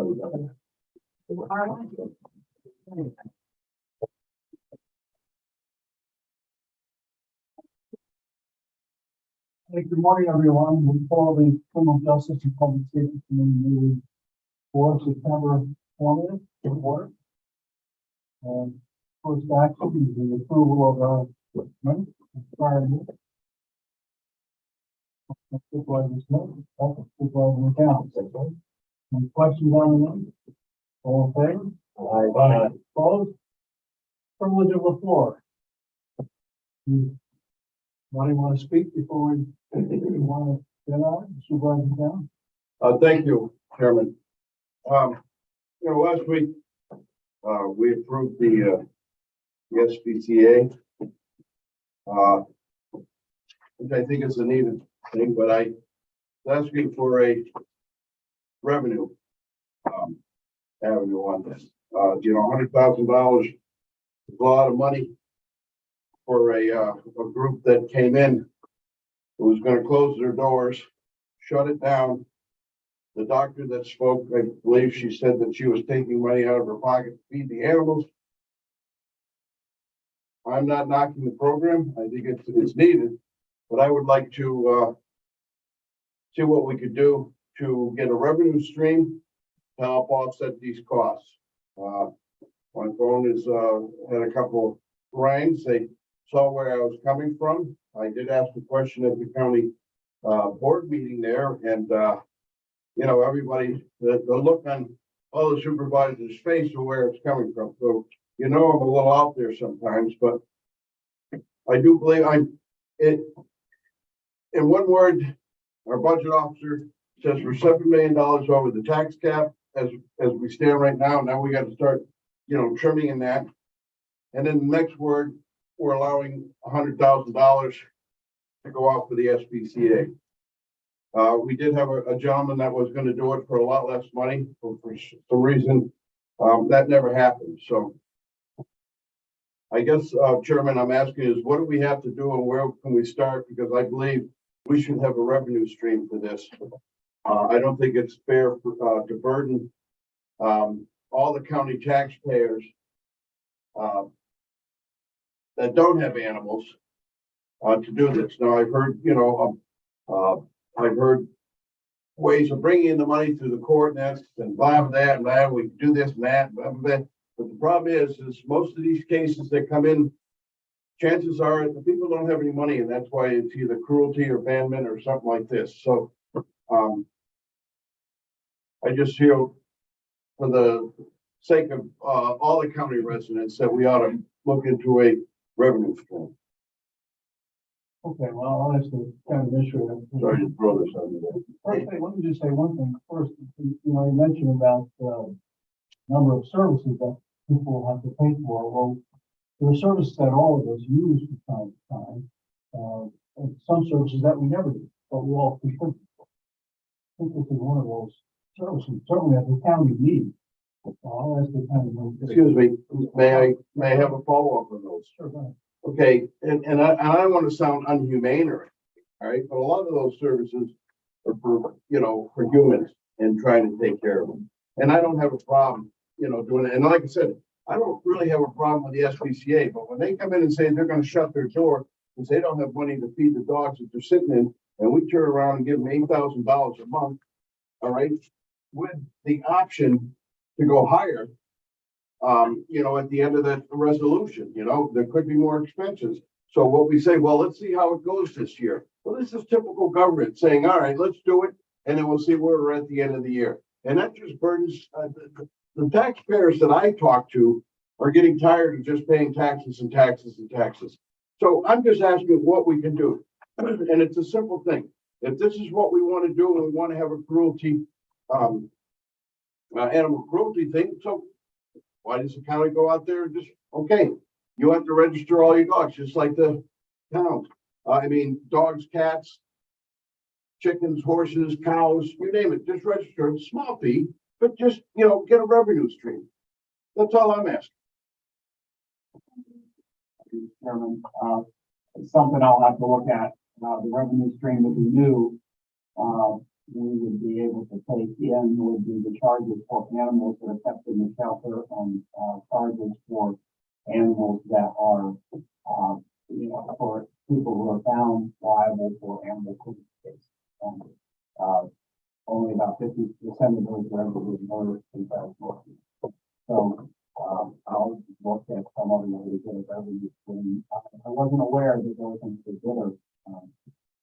Hey, good morning, everyone. We call the Criminal Justice and Public Safety Committee meeting for September 20th to order. First action is the approval of our minutes. Supervisor Smith, Supervisor McCown. Any questions on the minutes? All in favor? Aye. Opposed? Privilege of the floor. Anybody want to speak before we want to get on? Supervisor McCown? Thank you, Chairman. Last week, we approved the SPCA, which I think is a needed thing, but I was asking for a revenue avenue on this. $100,000 is a lot of money for a group that came in who was going to close their doors, shut it down. The doctor that spoke, I believe she said that she was taking money out of her pocket to feed the animals. I'm not knocking the program. I think it's needed, but I would like to see what we could do to get a revenue stream to help offset these costs. My phone is had a couple rings. They saw where I was coming from. I did ask a question at the county board meeting there, and everybody, the look on all the supervisors' face of where it's coming from. So, I'm a little out there sometimes, but I do believe in one word, our budget officer says we're $7 million over the tax cap as we stand right now. Now we got to start, trimming in that. And then the next word, we're allowing $100,000 to go off for the SPCA. We did have a gentleman that was going to do it for a lot less money. For some reason, that never happened. So I guess, Chairman, I'm asking is what do we have to do and where can we start? Because I believe we should have a revenue stream for this. I don't think it's fair to burden all the county taxpayers that don't have animals to do this. Now, I've heard, I've heard ways of bringing in the money through the court and blah, blah, blah, we can do this and that, blah, blah, blah. But the problem is most of these cases that come in, chances are the people don't have any money, and that's why it's either cruelty or abandonment or something like this. So I just feel for the sake of all the county residents that we ought to look into a revenue stream. Okay, well, I'll ask the county administrator. Sorry to throw this on you. First, let me just say one thing. First, you mentioned about number of services that people have to pay for. Well, there are services that all of us use from time to time, and some services that we never do, but we all contribute. I think this is one of those services, certainly that the county needs. I'll ask the county administrator. Excuse me, may I have a follow-up on those? Sure, go ahead. Okay, and I don't want to sound unhumane or anything, all right, but a lot of those services are for humans and trying to take care of them. And I don't have a problem, doing it. And like I said, I don't really have a problem with the SPCA, but when they come in and say they're going to shut their door because they don't have money to feed the dogs that they're sitting in, and we turn around and give them $8,000 a month, all right, with the option to go higher, at the end of that resolution, there could be more expenses. So what we say, well, let's see how it goes this year. Well, this is typical government saying, all right, let's do it. And then we'll see where we're at the end of the year. And that just burdens the taxpayers that I talk to are getting tired of just paying taxes and taxes and taxes. So I'm just asking what we can do. And it's a simple thing. If this is what we want to do and we want to have a cruelty, animal cruelty thing, so why does the county go out there and just, okay, you have to register all your dogs, just like the towns. Dogs, cats, chickens, horses, cows, you name it, just register. It's a small fee, but just, get a revenue stream. That's all I'm asking. Chairman, it's something I'll have to look at. The revenue stream that we knew we would be able to take in would be the charges for animals that are kept in the shelter and, charges for animals that are, for people who are found liable for animal cruelty cases. And, only about 50% of those are ever reimbursed in federal court. So, I'll look at some other ways that are revenue stream. I wasn't aware that there was any bidder,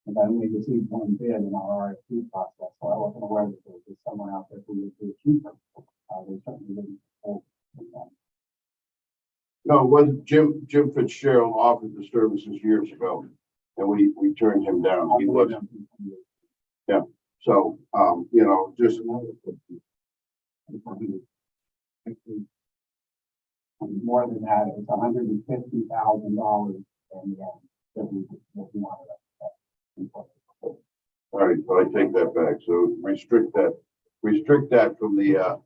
and I only received one bid in our RFP process, so I wasn't aware that there was someone out there who would do it cheaper. They certainly didn't. No, it wasn't Jim Fitzgerald offered the services years ago, and we turned him down. He was, so, just, More than that, it was $150,000 in the end that we wanted. all right, so I take that back. So restrict that from the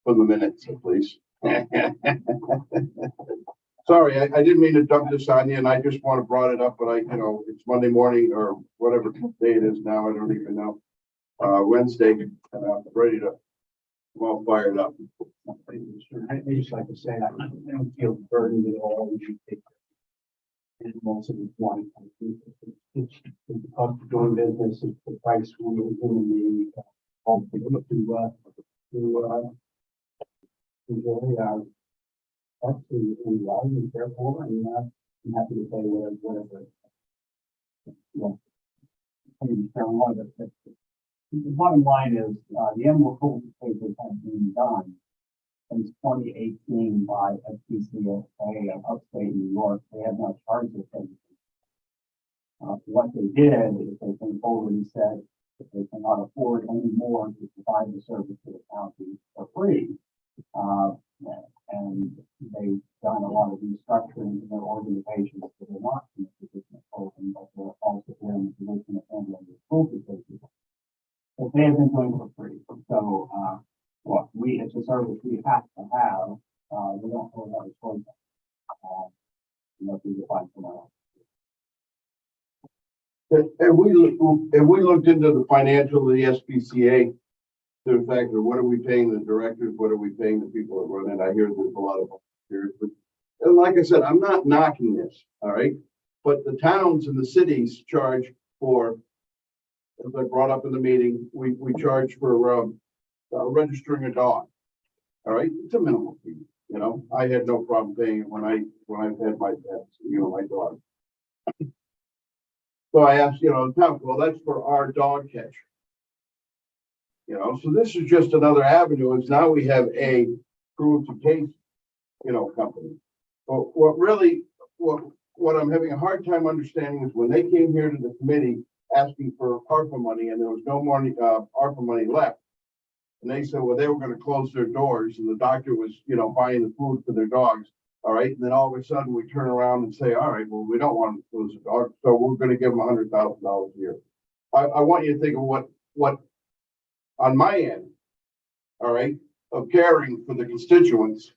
minutes, please. Sorry, I didn't mean to dump this on you, and I just want to brought it up, but it's Monday morning or whatever day it is now. I don't even know. Wednesday, and I'm ready to, well, fired up. I just like to say, I don't feel burdened at all. We should take animals in one. It's the cost of doing business, it's the price we were giving the, enjoy our, actually, and love and care for, and I'm happy to pay whatever. Yeah. I mean, one of the bottom line is, the animal cruelty cases have been done since 2018 by FPCA of upstate New York. They have not charged us anything. What they did is they came forward and said that they cannot afford any more to provide the service to the county for free. And they've done a lot of restructuring in their organizations that are not in the position of holding, but they're also in the position of handling the cruelty cases. But they have been doing it for free. So, it's a service we have to have. We don't really have a choice. Unless we find someone else. Have we looked into the financial of the SPCA? To the fact of what are we paying the directors? What are we paying the people that run it? I hear there's a lot of volunteers, but and like I said, I'm not knocking this, all right? But the towns and the cities charge for, as I brought up in the meeting, we charge for registering a dog. All right, it's a minimum fee. I had no problem paying it when I've had my pets, my dog. So I asked, the town, well, that's for our dog catcher. So this is just another avenue. Is now we have a cruelty case, company. But what I'm having a hard time understanding is when they came here to the committee asking for ARPA money and there was no more ARPA money left. And they said, well, they were going to close their doors and the doctor was, buying the food for their dogs. All right. And then all of a sudden we turn around and say, all right, well, we don't want to close the dog. So we're going to give them $100,000 a year. I want you to think of what on my end, all right, of caring for the constituents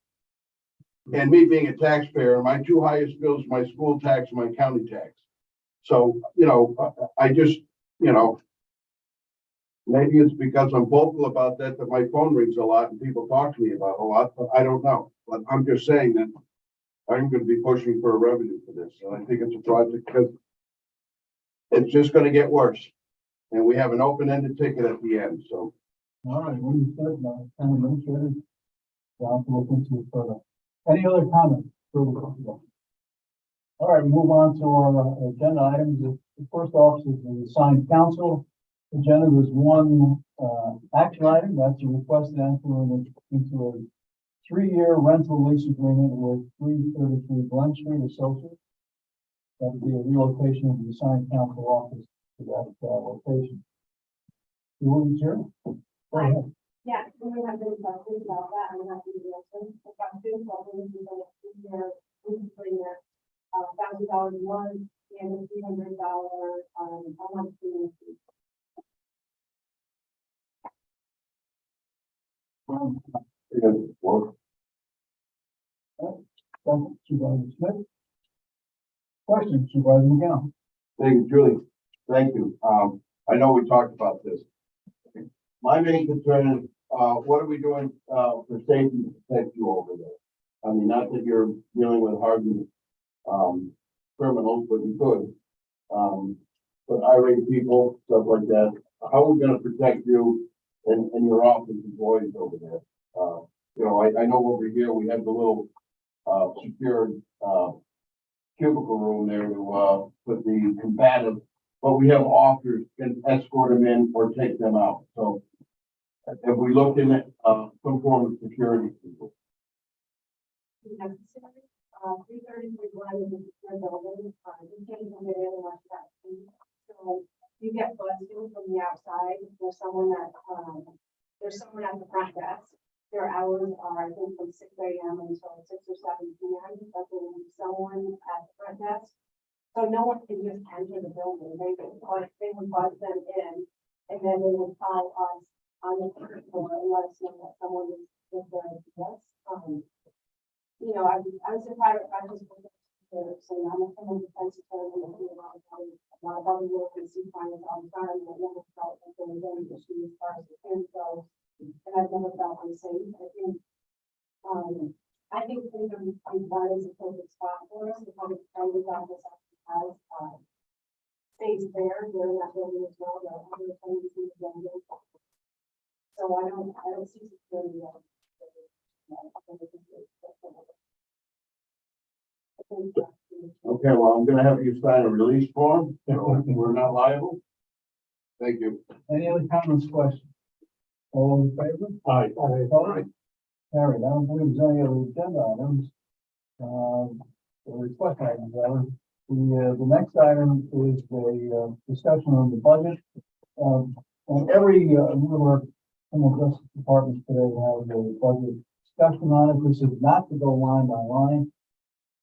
and me being a taxpayer, my two highest bills, my school tax and my county tax. So, I just, maybe it's because I'm vocal about that my phone rings a lot and people talk to me about a lot, but I don't know. But I'm just saying that I'm going to be pushing for a revenue for this. And I think it's a project because it's just going to get worse. And we have an open-ended ticket at the end, so. All right, what you said, town administrator, John, to look into it further. Any other comments? All right, we move on to our agenda items. The first off is the assigned council agenda. There's one action item. That's a request to enter into a 3-year rental lease agreement with 333 Glen Street Associates. That would be a relocation of the assigned council office to that location. You want to hear? Go ahead. Yeah, we have been talking about that. I'm happy to answer. The question probably is going to be here, $1,000 a month and a $300 a month fee. Supervisor Smith. Question, Supervisor McGowan. Thank you, Julie. Thank you. I know we talked about this. My main concern is, what are we doing, for safety to protect you over there? I mean, not that you're dealing with hardened, criminals, but you could. But irate people, stuff like that. How are we gonna protect you and your office employees over there? You know, I know over here, we have the little, secured, cubicle room there to, put the combative, but we have officers can escort them in or take them out. So if we look in at, some form of security people. Necessary, 333 is a secure building, you can't even get in unless you have key. So you get busted from the outside, there's someone at the front desk. Their hours are, I think, from 6 a.m. until 6 or 7 p.m. That's when we need someone at the front desk. So no one can just enter the building. They would buzz them in, and then they would call us on the first floor and let us know that someone is there. Yes. You know, I was in private practice for 6 years, and I'm a criminal defense attorney, and I do a lot of other work and see clients all the time, and I never felt like there was any issue as far as the kids go. And I've never felt unsafe. I think 331 is a perfect spot for us. The public defender's office actually has, stays there during that building as well. There are other things in the building. So I don't see security. Okay, well, I'm gonna have you sign a release form, so we're not liable. Thank you. Any other comments, questions? All in favor? Aye. Opposed? Carried. I don't believe there's any other agenda items. Or request items, rather. The next item is a discussion on the budget. And every one of our criminal justice departments today has a budget discussion on it. This is not to go line by line.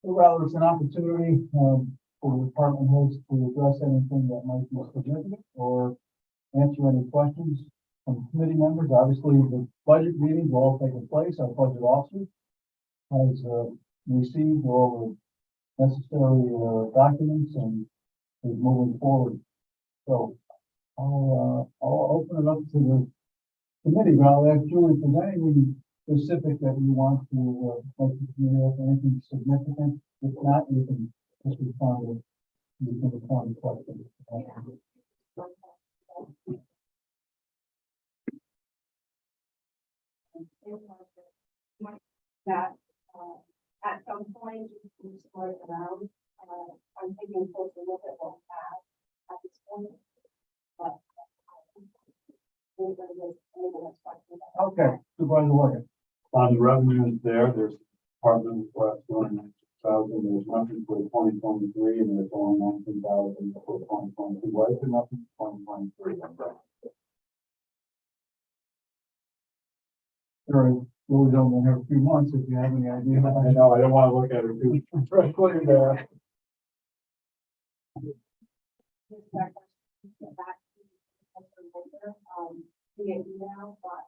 But rather, it's an opportunity for the department heads to address anything that might be significant or answer any questions from committee members. Obviously, the budget meetings are all taking place. Our budget officer has received all the necessary documents and is moving forward. So I'll open it up to the committee, but I'll ask Julie if there's anything specific that you want to make the committee of, anything significant. If not, you can just respond to questions. That at some point we start around. I'm taking a closer look at what we have at this point. But Okay, Supervisor Williams. On the revenues there's department request 296,000, there's nothing for 2023, and there's only 19,000 for 2022. Why is there nothing for 2023? Sure, we'll be over here a few months if you have any idea. I know, I don't want to look at it too directly there. Via email, but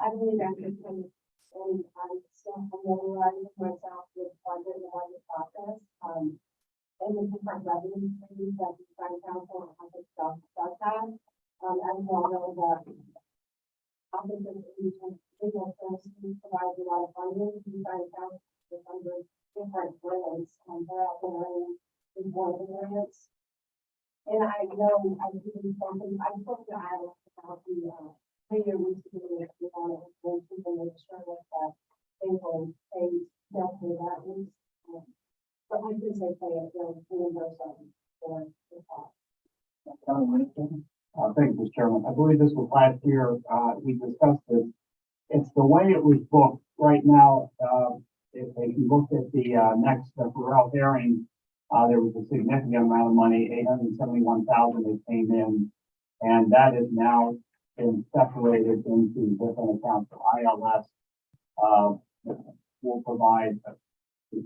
I believe that we can, and I'm still familiarizing myself with budget and budget process, and the different revenue streams that the county council and other stuff does have. As well as office of legal services provides a lot of funding to the county council with under different grants, they're out there in one of the grants. And I know I'm doing something, I spoke to Alex about the, video needs to be if you want to go to the administrator that they will pay, they'll pay that least. But I can say pay it, they'll reimburse them for the cost. Thank you, Mr. Chairman. I believe this was last year. We discussed this. It's the way it was booked right now. If you look at the next Burrell hearing, there was a significant amount of money, 871,000 that came in, and that is now been separated into different accounts. ILS will provide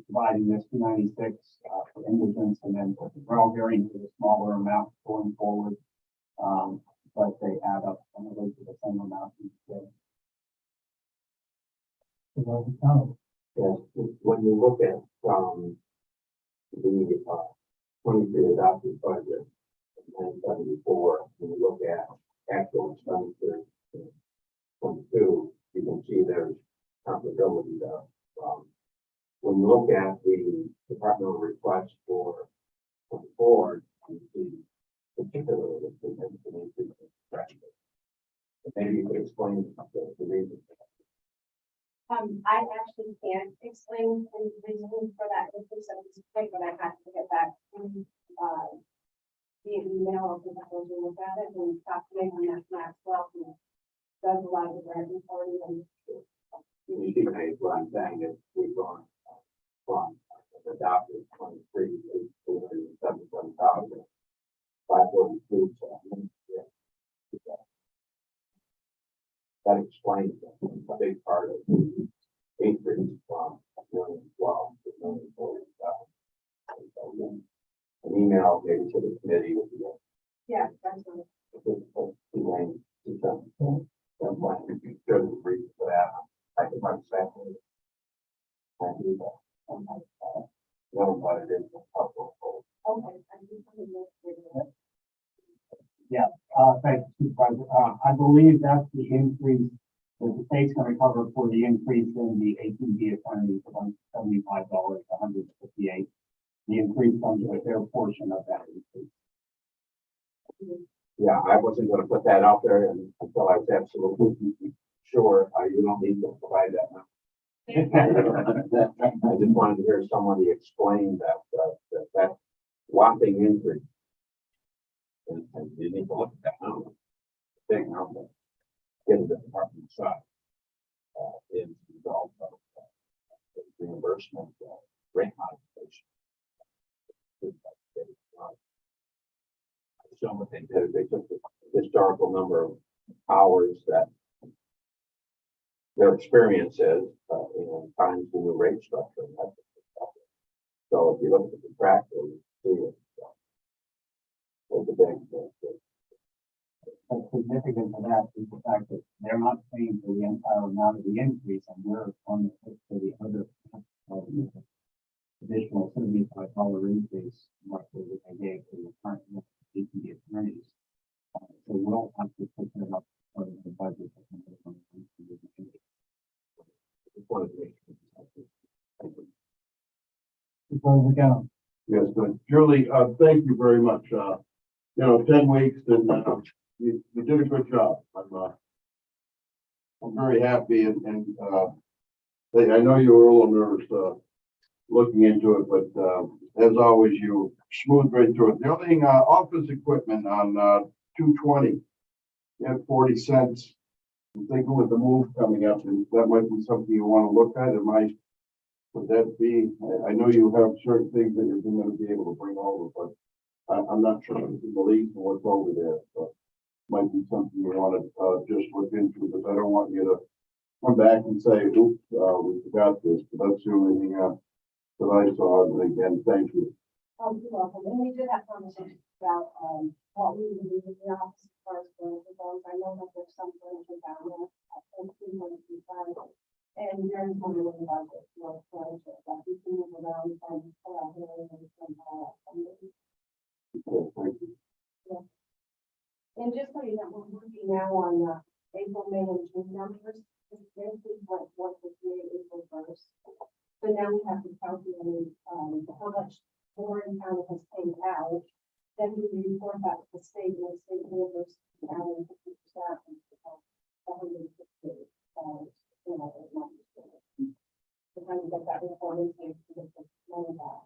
providing this 296 for indigents, and then we're all hearing to a smaller amount going forward, but they add up and it to the same amount each day. Yes, when you look at the 23 adopted budget, 974, when you look at actual expenditures, 22, you can see there's comparability there. When you look at the departmental request for 24, you see particularly the significant increase in traffic. Maybe you could explain the reason. I actually can't explain the reason for that increase at this point, but I have to get back to, via email, because I will look at it and talk to Megan Maxwell, who does a lot of the grant reporting and. You see, what I'm saying is we've gone from adopted 23 to 277,000, 542. That explains a big part of the increase from $1,012,000 to $1,040,000. An email maybe to the committee would be Yeah, that's what. Elaine, that's why we share the reason for that. I can find exactly. I do that. Know what it is. Okay. I do something else. Thank you, Supervisor. I believe that's the increase that the state's gonna cover for the increase in the ATV attorneys from $75 to $158. The increase comes with their portion of that increase. Yeah, I wasn't gonna put that out there until I was absolutely sure, you don't need to provide that now. I just wanted to hear somebody explain that whopping increase. And you need to look at that number. Big number. In the department side. Is the result of reimbursement, rate modification. I assume what they did, they took the historical number of hours that their experience is, times the new rate structure. And that's so if you look at the contractor, you see it. It's a big. What's significant to that is the fact that they're not paying for the entire amount of the increase, and we're on the hook for the other additional $75 increase, roughly that they gave to the current ATV attorneys. So we'll have to put that up for the budget. Just wanted to make sure. Thank you. Supervisor McCown. Yes, good. Julie, thank you very much. 10 weeks and you did a good job. I'm very happy and I know you were a little nervous looking into it, but as always, you smoothed right through it. The other thing, office equipment on 220, you have 40 cents. I'm thinking with the move coming up, and that might be something you want to look at. Would that be? I know you have certain things that you're going to be able to bring over, but I'm not sure if you believe in what's over there. But might be something you want to just look into, because I don't want you to come back and say, "Oops, we forgot this." But that's the only thing that I saw. And again, thank you. Oh, you're welcome. And we did have conversations about, what we would do in the office as far as furniture goes. I know that there's some furniture down there, and there's money in the budget for furniture, but we can move around from, Thank you. and just so you know, we're working now on, April, May, and June numbers. This is what the year April 1st. So now we have to calculate, how much Warren County has paid out. Then we report back to the state, and the state reimburses the county 50%, and $150. The time to get that report in, to get the money back.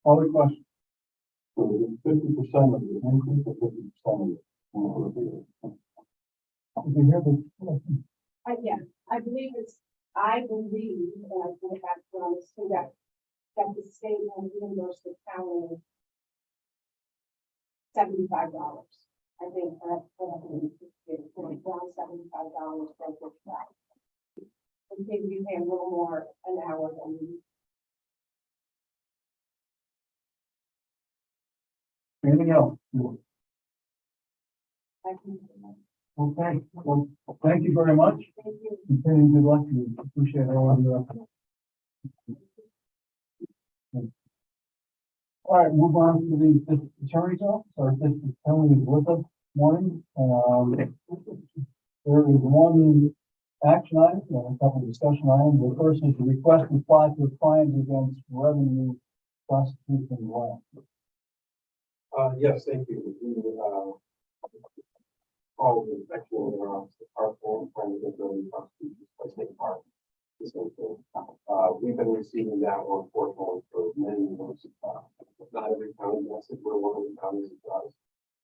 Other questions? So 50% of the increase or 50% of the. Did you hear the? Yeah, I believe, and I think that's what I was saying, that the state will reimburse the county $75. I think that's what I mean, around $75 for the track. I think you pay a little more an hour than we. Anything else? I can. Okay, well, thank you very much. Thank you. Continuing good luck to you. Appreciate all of your effort. All right, move on to the district attorney's office. Our district attorney is with us. morning. There is one action item and a couple of discussion items. The first is the request to apply for fines against revenue prosecution grant. Yes, thank you. All the section in our form, trying to get the prosecution by state park. The same thing. We've been receiving that one fortunately for many years. Not every county does it, we're one of the counties that does.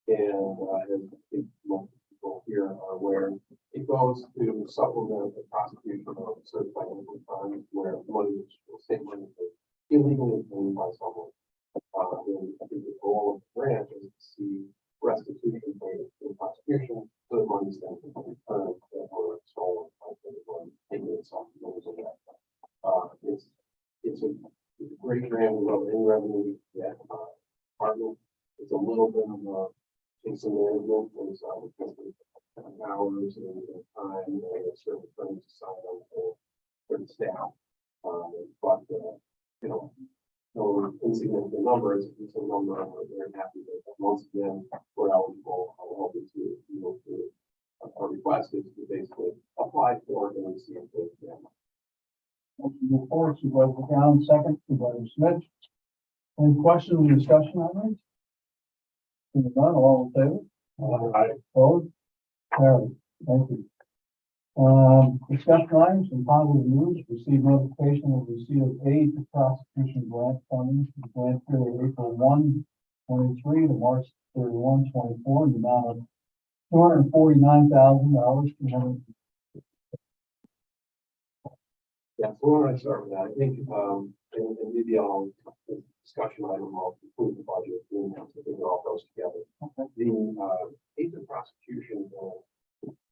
And, as I think most people here are aware, it goes to supplement the prosecution of certified illegal crimes where money, state money is illegally obtained by someone. And I think the goal of the grant is to see restitution paid in prosecution, so the money's then returned that were stolen, like anyone taking it off the nose of that. It's a great grant, we love in revenue, that, department. It's a little bit of a case of management, and so because of hours and time, and certain things assigned on for the staff. But, you know, no insignificant numbers, it's a number, and we're very happy that once again, we're eligible, I'm hoping to, you know, to, our request is to basically apply for it and receive the grant. Motion to move forward, Supervisor Brown, second, Supervisor Smith. Any questions or discussion on this? Seeing none, all in favor? Opposed? Carried. Thank you. Discussion items and positive news, received notification of receipt of aid to prosecution grant funding for the grant period April 1, 23 to March 31, 24, in the amount of $249,000. Yeah, so why don't I start with that? I think, and maybe I'll, discussion item, I'll include the budget, and I think it all goes together. The, aid to prosecution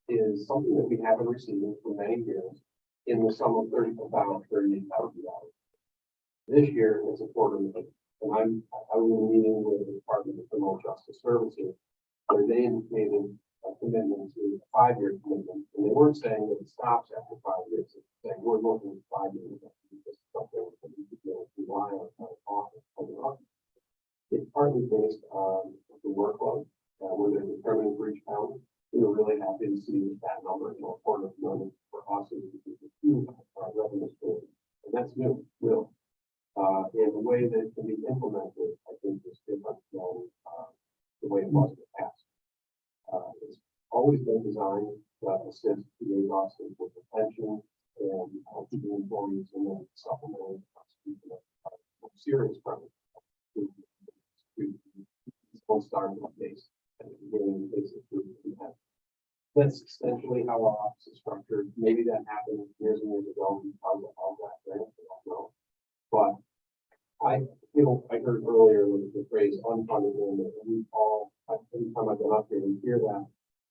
is something that we haven't received for many years in the sum of $38,000. This year, it's $250,000, and I was in a meeting with the Department of Criminal Justice Services, where they indicated a commitment to a 5-year commitment, and they weren't saying that it stops after 5 years. They're saying we're looking at 5 years. This is something that we could rely on often. It's partly based on the workload, where they're determining for each county. We were really happy to see that number, you know, $250,000 for us is a huge revenue stream, and that's new, really. And the way that it can be implemented, I think, is different than the way it was in the past. It's always been designed to assist PA's officers with retention and keeping employees and then supplementing the prosecution of serious crimes. One start in the case at the beginning of the case of that's essentially how our office is structured. Maybe that happened years and years ago because of that grant, I don't know. But I heard earlier the phrase unfunded mandate, and we all, every time I've been up here, we hear that,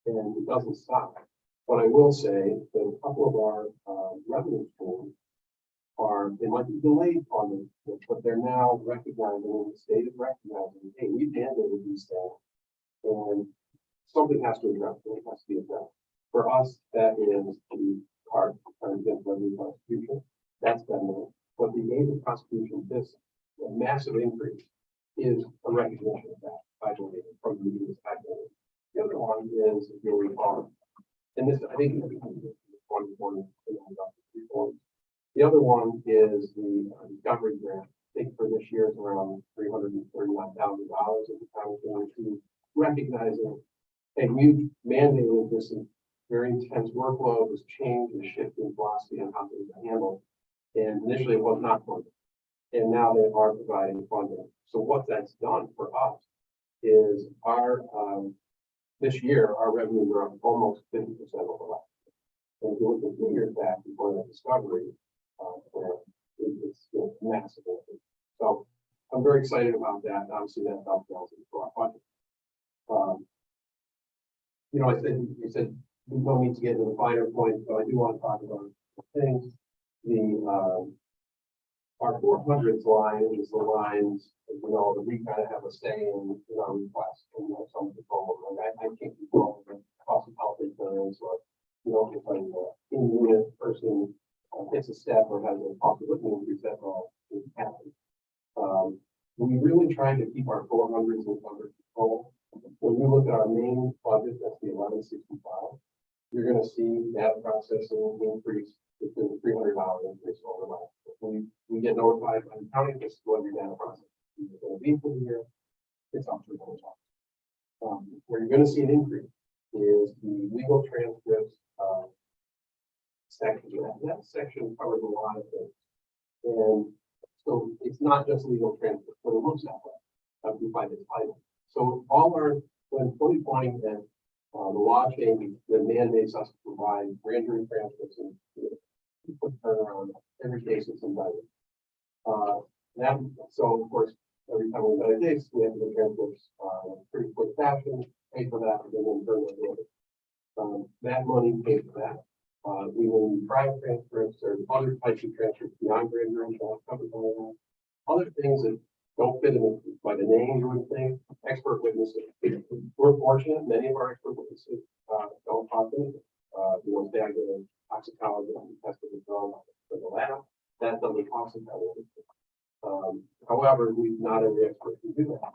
and it doesn't stop. But I will say that a couple of our revenue streams they might be delayed funded, but they're now recognizing, and the state is recognizing, hey, we mandated these things, and something has to address it. It has to be addressed. For us, that is the part against revenue prosecution. That's been there. But the aid of prosecution, this massive increase is a recognition of that, I believe, from the meetings I believe. The other one is, if you'll recall, and this, I think, one important. The other one is the recovery grant. I think for this year is around $339,000 at the time to recognizing, hey, we've mandated this very intense workload, this change, the shift in philosophy and how things are handled. And initially it was not funded. And now they are providing funding. So what that's done for us is our, this year, our revenues are up almost 50% over last year. And if you look at 2 years back before that discovery, it's massive. So I'm very excited about that. Obviously that dovetails into our budget. You know, you said we don't need to get into the finer points, but I do want to talk about things. Our 400s line is the lines, you know, that we kind of have a say in our request, and you know, some control. Like I can't control the cost of health insurance, or you know, if an in-unit person takes a step or has a cost of living increase, that's all that happens. We really try to keep our 400s under control. When you look at our main budget, that's the 1165, you're gonna see data processing increase, it's been $300 increase over last. year. We get notified by the county, this is what your data processing is gonna be for the year, it's up $300. Where you're gonna see an increase is the legal transcripts, section. That section covers a lot of things. And so it's not just legal transcripts, but it looks that way, by the title. So all our, when 2020 and the law changed that mandates us to provide grand jury transcripts and quick turnaround every case that's indicted. That, so of course, every time we indict a case, we have to do transcripts pretty quick fashion, pay for that, and then turn it over. That money paid for that. We will trial transcripts or other types of transcripts beyond grand jury trial covered by that. Other things that don't fit in by the name, you would think, expert witnesses. We're fortunate, many of our expert witnesses don't talk to me. You know, say I get a toxicologist and tested the drug for the lab, that doesn't cost us that. However, not every expert can do that.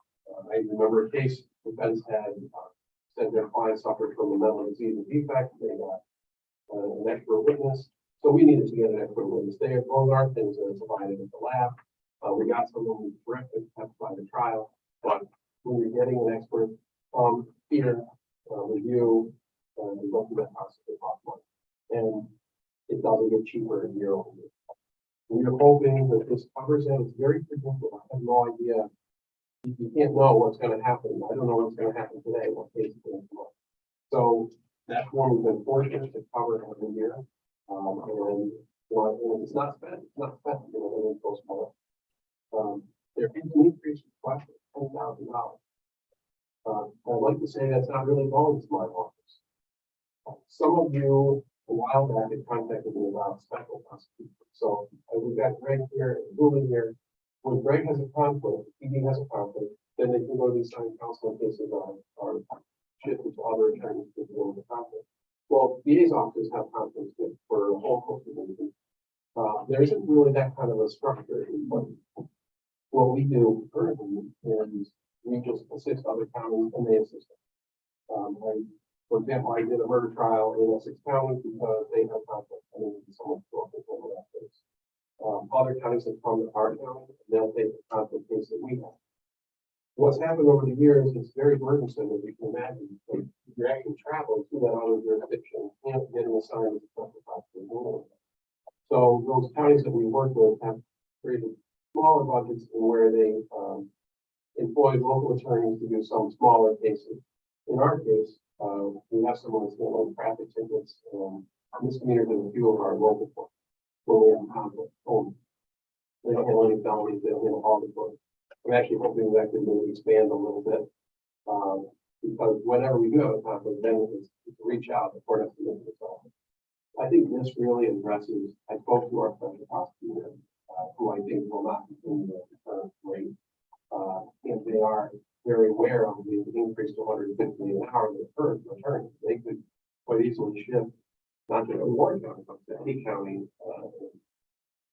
I remember a case defense had said their client suffered from a mental disease and defect. They got an expert witness. So we needed to get an expert witness there. Those are things that are provided at the lab. We got someone who's terrific to testify the trial, but when you're getting an expert here, review, we go through that process of cost money. And it doesn't get cheaper year over year. We're hoping that this covers it. It's very predictable. I have no idea. You can't know what's going to happen. I don't know what's going to happen today. What case is going to come up. So that form has been fortunate to cover every year. And you know, and it's not spent. It's not spent. You know, when it goes more. There is an increase request of $10,000. I'd like to say that's not really going to my office. Some of you a while back had contacted me about special prosecution. So we've got Greg here and Julie here. When Greg has a conflict, PD has a conflict, then they can go to the assigned counsel in cases are shifted to other attorneys to deal with the conflict. Well, VA's offices have conflicts for a whole host of reasons. There isn't really that kind of a structure in place. What we do currently is we just assist other counties and they assist us. For example, I did a murder trial in Essex County because they have conflict. I mean, someone to over that case. Other counties have come to our county, they'll take the conflict case that we have. What's happened over the years is very burdensome, as you can imagine. Like, you're actually traveling to that other jurisdiction and getting assigned to special prosecutor. So those counties that we work with have created smaller budgets and where they employ local attorneys to do some smaller cases. In our case, we have someone that's handling traffic tickets and misdemeanors in a few of our local courts where we have conflict only. They don't handle any felonies, they don't handle all the courts. I'm actually hoping that could maybe expand a little bit because whenever we do have a conflict, then it's to reach out the court has to make it resolve. I think this really addresses, I spoke to our special prosecutor, who I think will not continue at the current rate. And they are very aware of the increase to 150 an hour in the current attorney. They could quite easily shift, not just Warren County, but to any county,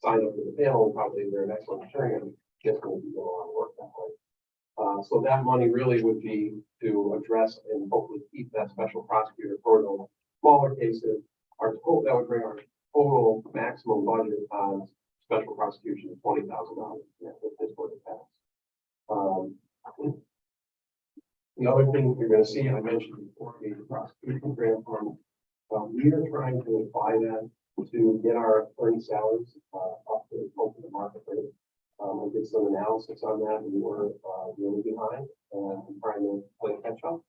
sign up for the panel and probably they're an excellent attorney and just going to do a lot of work that way. So that money really would be to address and hopefully keep that special prosecutor for those smaller cases. Our total, that would bring our total maximum budget on special prosecution to $20,000 if this were to pass. The other thing you're going to see, I mentioned before, the prosecution grant fund. We are trying to apply that to get our attorney salaries up to the market rate. I did some analysis on that, and we were really behind, and I'm trying to play catch up.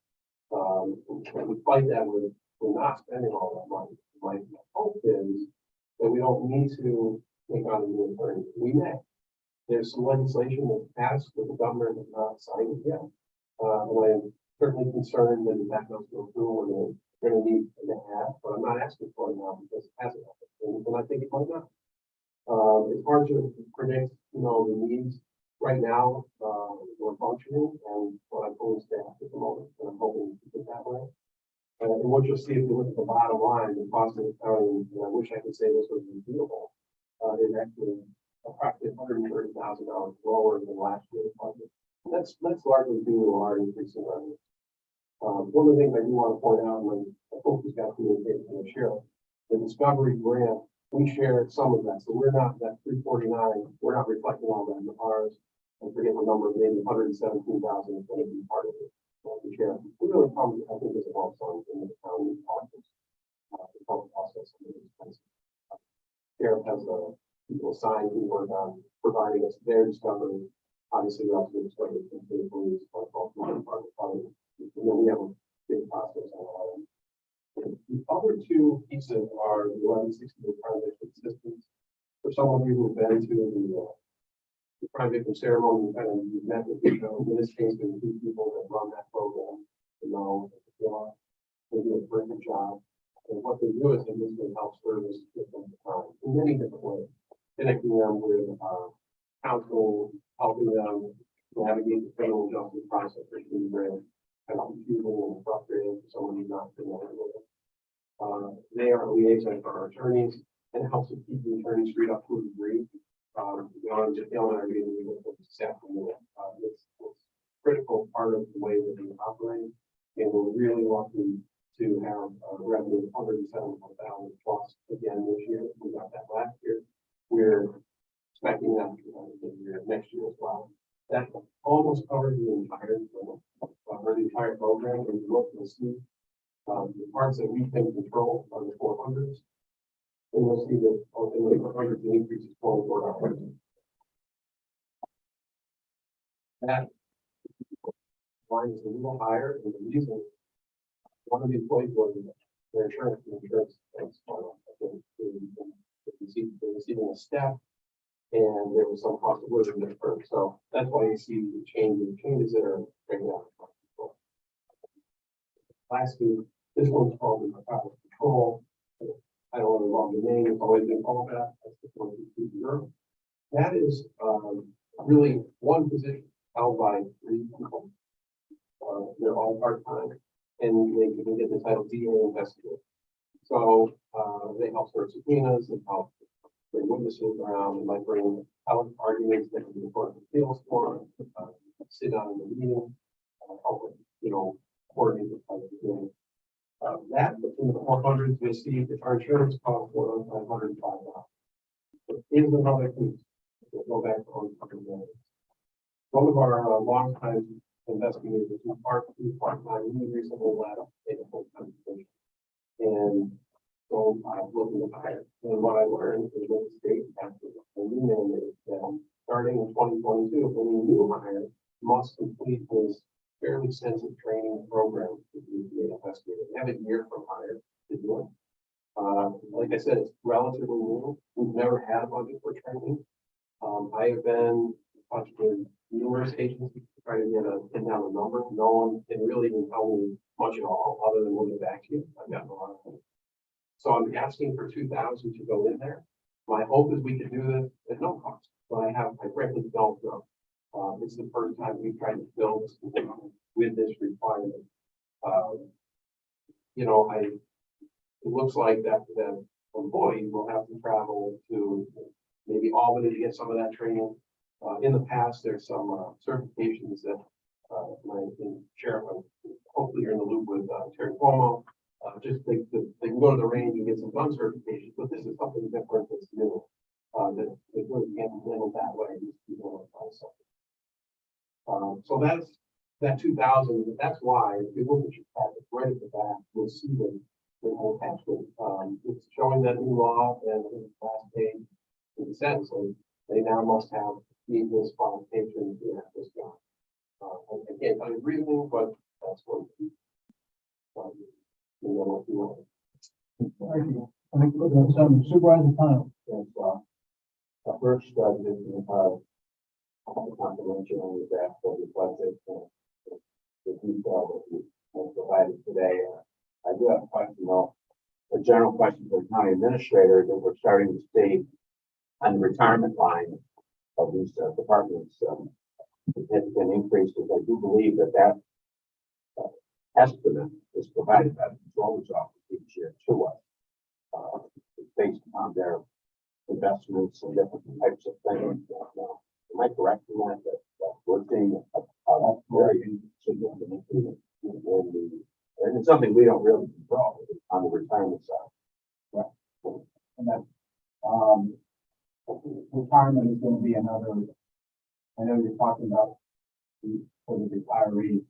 Despite that, we're not spending all that money. My hope is that we don't need to take on a new attorney. We may. There's some legislation that's passed that the government has not signed it yet. And I'm certainly concerned that that doesn't go through and they're going to need to have, but I'm not asking for it now because it hasn't happened. And I think it might not. It's hard to predict, you know, the needs right now. We're functioning and what I'm fully staffed at the moment, and I'm hoping to keep it that way. And what you'll see if you look at the bottom line, the cost of the county, and I wish I could say this was repeatable, is actually approximately $130,000 lower than last year's budget. That's largely due to our increase in revenue. One of the things I do want to point out, when I hope this got communicated to the sheriff, the Discovery grant, we shared some of that, so we're not, that 349, we're not reflecting all that in ours. I forget the number, maybe 117,000 is going to be part of it. We share, we really come, I think, as a lump sum in the county office. To help process some of these expenses. Sheriff has people assigned who work on providing us their discovery. Obviously, we also discover from the police, part of the public, and then we have a big process on all of them. The other two pieces are the 1160 crime victim systems. For some of you who've been to the crime victim ceremony, kind of met with people. In this case, there's two people that run that program. You know, they do a terrific job. And what they do is they just help service victims in many different ways, connecting them with counsel, helping them navigate the criminal justice process, which can be very kind of confusing and frustrating for someone who's not familiar with it. They are a liaison for our attorneys and it helps to keep the attorneys freed up to a degree. Beyond just the other meeting with this afternoon, it's a critical part of the way that we operate, and we're really lucky to have a revenue of 171,000 plus again this year. We got that last year. We're expecting that next year as well. That almost covers the entire program. And you look and see the parts that we can control are the 400s. And you'll see that in the 400s, the increase is $24. That line is a little higher, and the reason one of the employees was their insurance, they're receiving a step, and there was some cost of living difference. So that's why you see the changes that are breaking out. Lastly, this one's called the narcotics control. I don't want to log the name, it's always been called that. That's the 1,220. That is really one position held by 3 people. They're all part-time. And they can get the title DA investigator. So they help serve subpoenas, they help bring witnesses around, they might bring appellate arguments that can be important to appeals for, sit down in the meeting, help with, coordinate the public hearing. That in the 400s, you'll see if our insurance costs for $505. There is another piece. We'll go back on one of our longtime investigators who part-time, we recently left a full-time position. And so I was looking to hire. And what I learned is that the state has a new mandate that starting in 2022, any new hire must complete this fairly extensive training program to be an investigator. They have a year from hire to do it. Like I said, it's relatively new. We've never had a budget for training. I have been in touch with numerous agencies to try to get a pin down a number. No one can really even tell me much at all, other than we'll get back to you. I've gotten a lot of things. So I'm asking for 2,000 to go in there. My hope is we can do this at no cost, but I frankly don't know. It's the first time we've tried to build this with this requirement. It looks like that employee will have to travel to maybe Albany to get some of that training. In the past, there's some certifications that my sheriff, hopefully you're in the loop with Terry Cuomo. They can go to the range and get some gun certifications, but this is something different that's new. That they really can't handle that way. These people are so that's that 2,000. That's why if you look at your packet right at the back, you'll see the whole attachment. It's showing that new law, and in the last page, it says they now must have this qualification to have this job. I can't tell you reasoning, but that's what Thank you. I think some Supervisor Kyle. And, first, confidential on the draft of the budget, the detail that you provided today. I do have a question, though, a general question for the county administrator that we're starting to see on the retirement line of these departments, significant increases. I do believe that estimate is provided by the controller's office each year to us, based on their investments and different types of things. Am I correct in that we're seeing a very significant increase? And it's something we don't really control on the retirement side. And that, retirement is gonna be another, I know you're talking about for the retirees,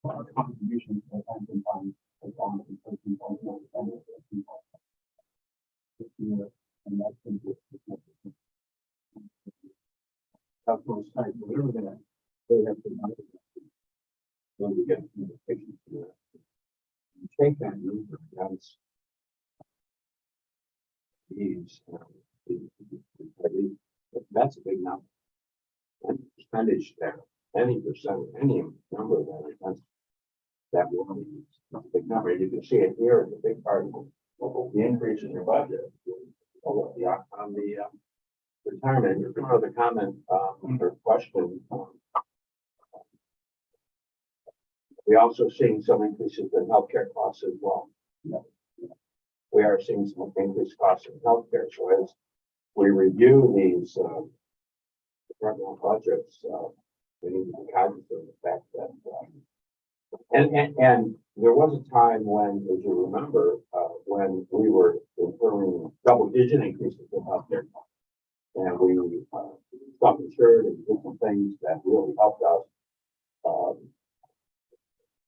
our contributions to the pension fund has gone from 13.1% to 15%. This year, and that's been good. That's most times, we were gonna, they have to. When we get communication to it. You take that number, that's. That's a big number. And percentage there, any percent, any number of that, that will be a big number. You can see it here in the big part of the increase in your budget. On the retirement, there's one other comment or question. We also seeing some increases in healthcare costs as well. We are seeing some increased costs in healthcare. So as we review these departmental budgets, we need to be cognizant of the fact that and there was a time when, as you remember, when we were incurring double-digit increases in healthcare costs, and we self-insured and did some things that really helped us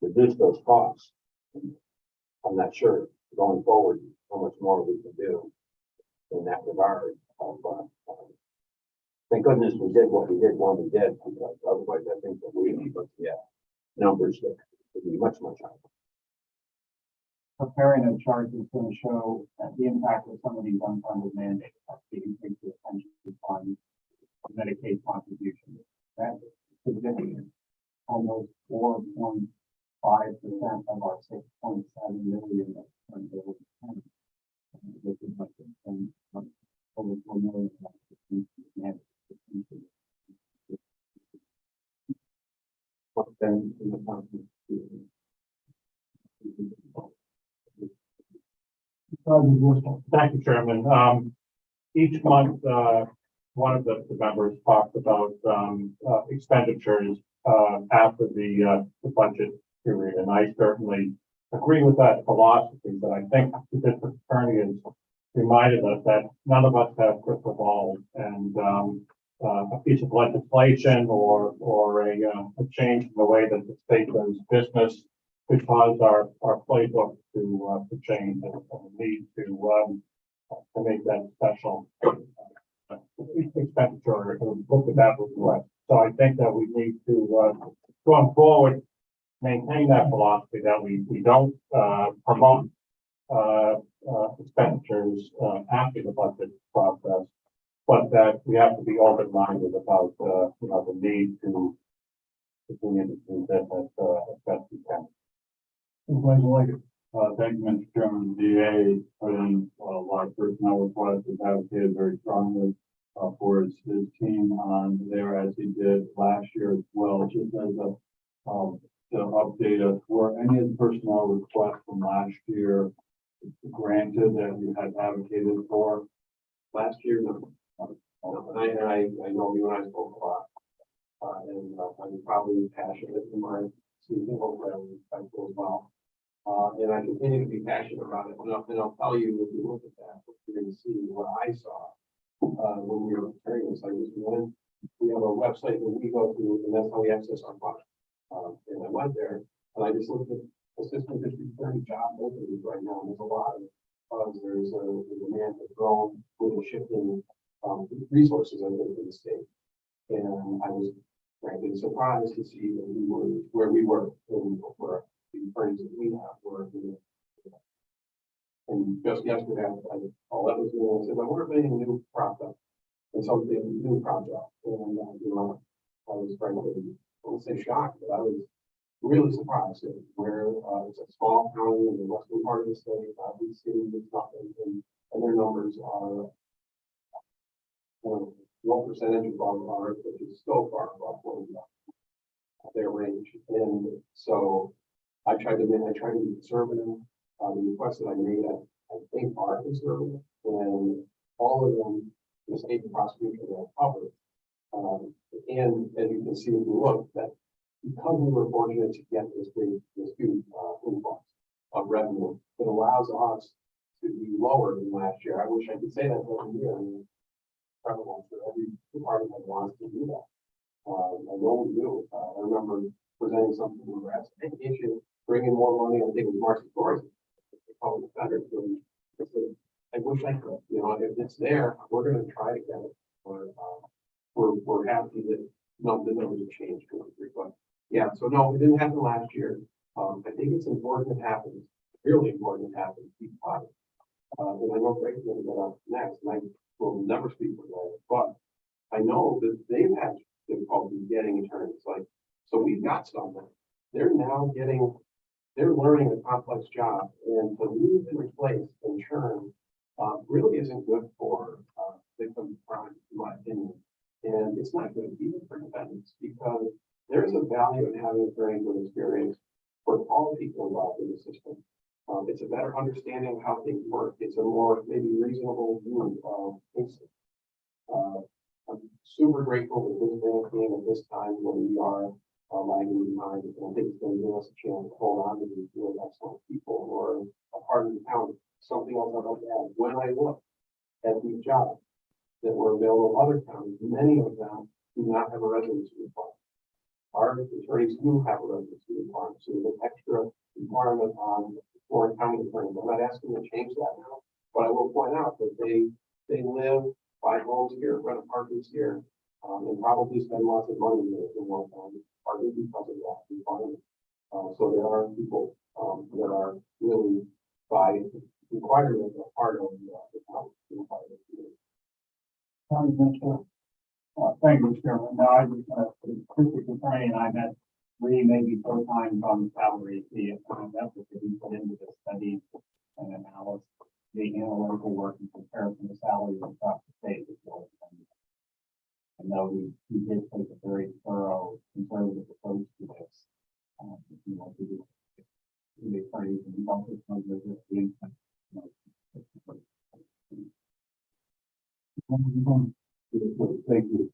reduce those costs. I'm not sure going forward how much more we can do in that regard. Thank goodness we did what we did when we did, because otherwise I think that we need to get numbers that would be much, much higher. Preparing a chart is going to show the impact of some of these unfunded mandates, like the increase of pension fund, Medicaid contributions. That's significant. Almost 4.5% of our 6.7 million that's available. This is much than over 4 million. But then in the conference, Thank you, Chairman. Each month, one of the members talks about expenditures after the budget period, and I certainly agree with that philosophy. But I think the district attorney has reminded us that none of us have crystal balls, and a piece of legislation or a change in the way that the state does business could cause our playbook to change, and we need to make that special expenditure look at that request. So I think that we need to going forward maintain that philosophy that we don't promote expenditures after the budget process, but that we have to be open-minded about the need to continue to do business as best we can. Thank you, Mr. Chairman. The DA put in a lot of personnel requests, has advocated very strongly for his team on there, as he did last year as well. Just as a to update us, were any of the personnel requests from last year granted that you had advocated for? Last year, no. I know you and I spoke a lot. And I'm probably passionate in my season, hopefully I'm respectful as well. And I continue to be passionate about it. And I'll tell you, if you look at that, you're going to see what I saw when we were preparing this. I just went, we have a website that we go to, and that's how we access our product. And I went there, and I just looked at assistant district attorney job openings right now. And there's a lot of there's a demand has grown with the shifting resources in the state. And I was frankly surprised to see that we were where we were for the attorneys that we have were. And just yesterday, all that was doing, I said, well, we're building a new product and something new project. And, I was frankly, I won't say shocked, but I was really surprised at where it's a small county in the western part of the state. We've seen this stuff, and their numbers are what percentage above ours, which is still far above their range. And so I tried to be conservative. The requests that I made, I think are conservative, and all of them, the state and prosecution are covered. And as you can see, if you look, that because we were fortunate to get this big, this huge, influx of revenue, it allows us to be lower than last year. I wish I could say that every year. I mean, probably not sure every department wants to do that. I know we do. I remember presenting something to the rest. Hey, you should bring in more money. I think it was Marcy Torres. Public defender. I wish I could, you know, if it's there, we're gonna try to get it. We're happy that, no, the numbers have changed, but, yeah, so no, it didn't happen last year. I think it's important it happens, really important it happens, keep positive. And I know Greg's gonna get up next, and I will never speak for Greg, but I know that they've had difficulty getting attorneys, like, so we've got something. They're now getting, they're learning a complex job, and to leave and replace and churn, really isn't good for, victim crime, in my opinion. And it's not good even for defendants, because there is a value in having attorneys with experience for all people involved in the system. It's a better understanding of how things work. It's a more maybe reasonable view of cases. I'm super grateful that this grant came at this time when we are lagging behind. And I think it's going to give us a chance to hold on to these really excellent people who are a part of the county. Something else I'd like to add, when I look at these jobs that were available in other counties, many of them do not have a residency requirement. Our attorneys do have a residency requirement, so there's an extra requirement on foreign county attorneys. I'm not asking them to change that now, but I will point out that they live, buy homes here, rent apartments here, and probably spend lots of money here in one county, partly because of that requirement. So there are people that are really by requirement a part of the county. County Administrator. Thank you, Mr. Chairman. No, I just, district attorney and I met 3, maybe 4 times on the salary fee. That's what we put into the study and analysis, the analytical work in comparison to salaries across the state. I know we did take a very thorough conservative approach to this. You know, to the attorneys and public numbers of the income. Thank you.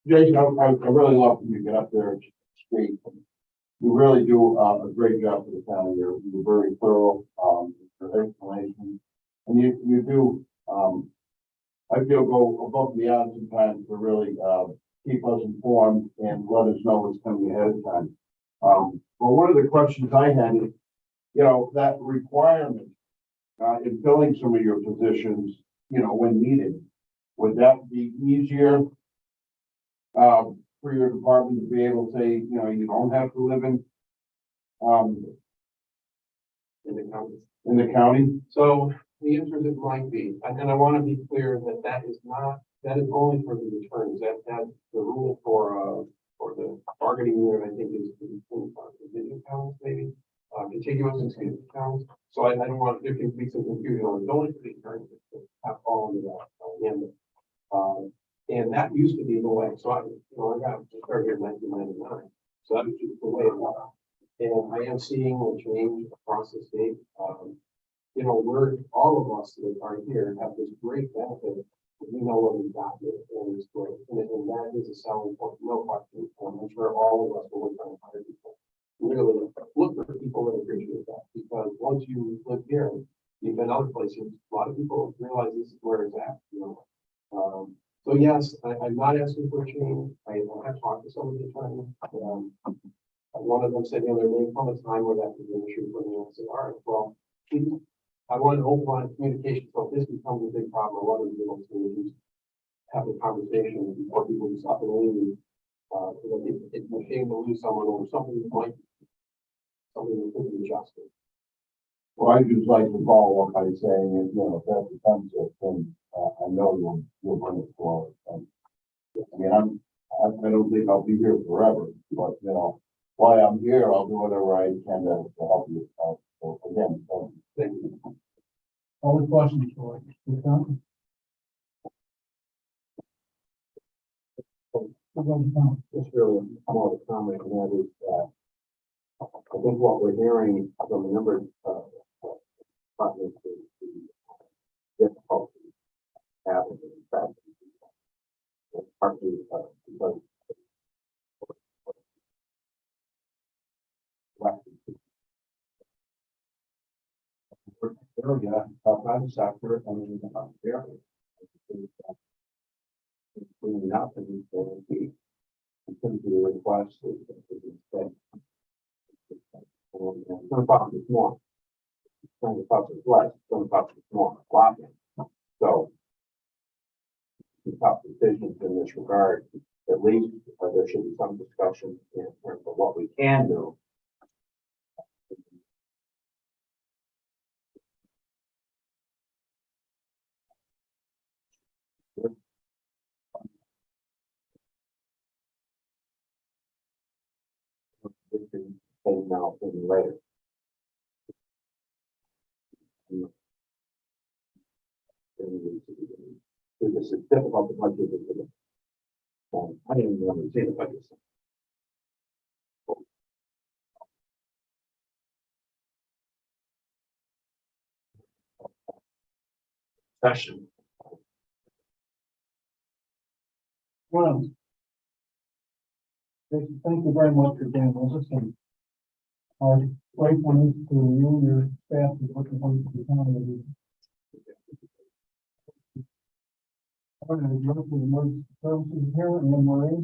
Jason, I really love when you get up there and speak. You really do a great job for the county. You're very thorough, your explanation. And you do, I feel go above and beyond sometimes to really, keep us informed and let us know what's coming ahead of time. But one of the questions I had is, you know, that requirement, in filling some of your positions, you know, when needed, would that be easier for your department to be able to say, you know, you don't have to live in In the county. the county? So the answer is it might be, and I want to be clear that that is not, that is only for the attorneys. That the rule for the bargaining unit, I think, is division counties, maybe, contiguous and exclusive counties. So I don't want there to be some confusion on it. It's only for the attorneys that have fallen into that ambit. And that used to be the way. So I got started here in 1999. So that was just the way it was. And I am seeing a change across the state. You know, all of us that are here have this great benefit. We know what we got here, and it's great. And that is a selling point, no question. I'm sure all of us will look trying to hire people. Really look for people that appreciate that, because once you live here, you've been other places. A lot of people realize this is where it's at. You know, so yes, I'm not asking for a change. I have talked to some of the attorneys. One of them said, you know, there may come a time where that could be an issue for me. I said, all right, well, I want an open line of communication. So if this becomes a big problem, I want to be able to have the conversation before people just up and leave. Because I think it's a shame to lose someone over something that might something that could be adjusted. Well, I just like to follow up by saying, you know, if that becomes a thing, I know you'll bring it forward. And, I mean, I don't think I'll be here forever, but you know, while I'm here, I'll do whatever I can to help you. So again, thank you. Other questions for you? Just really more of a comment, and that is that I think what we're hearing from a number of departments is the difficulty having in fact, partly because area, private sector, and in the area. Cleaning up and we continue to request is that. It's gonna cost us more. It's gonna cost us less, it's gonna cost us more, blocking. So. The tough decisions in this regard, at least there should be some discussion in terms of what we can do. And now and later. This is difficult to budget. I didn't even understand the budget. Session. Well, thank you very much for being with us, and our gratefulness to you and your staff is looking forward to the county. All right, we're looking for emergency services here, and then Marie.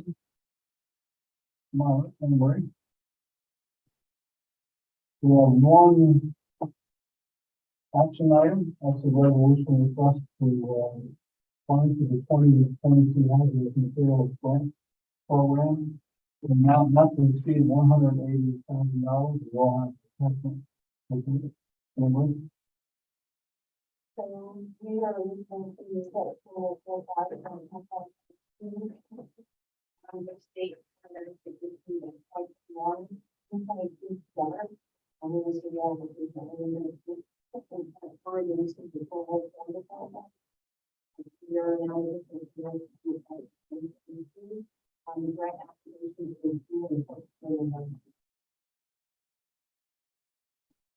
Marie. We have one action item, that's a resolution request to, fund to the 2022 hazardous materials grant program. The amount not to exceed $180,000. We all have to test it. Anybody? So we are looking to set for the state standard to be quite long, together. And we was all the people in the for the recent people wonderful. We are now looking to the grant application is due in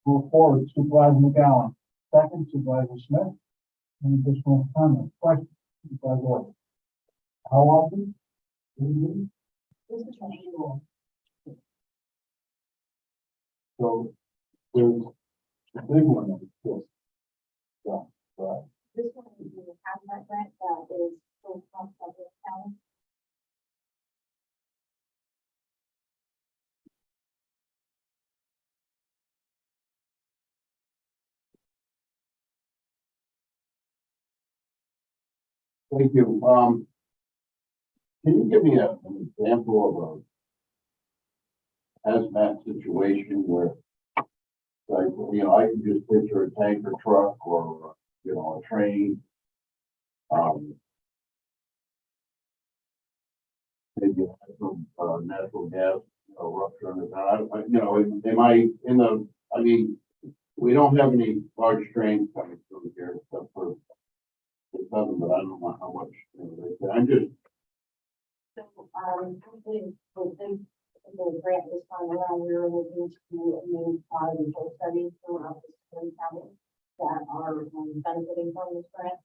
Move forward, Supervisor McGowan. Second, Supervisor Smith. Any additional comments, questions? Supervisor Ward. How often? this is an annual. So there's a big one. Yes. Yeah, right. This one is the hazmat grant that is full cost of the county. Thank you. Can you give me an example of a hazmat situation where, like, I can just picture a tanker truck or, a train. Maybe some, natural gas, rupture in the ground. Am I in the, we don't have any large trains coming through here except for it doesn't, but I don't know how much. I'm just, So, actually, the grant this time around, we were looking to move the whole studies throughout the Spring County that are benefiting from this grant.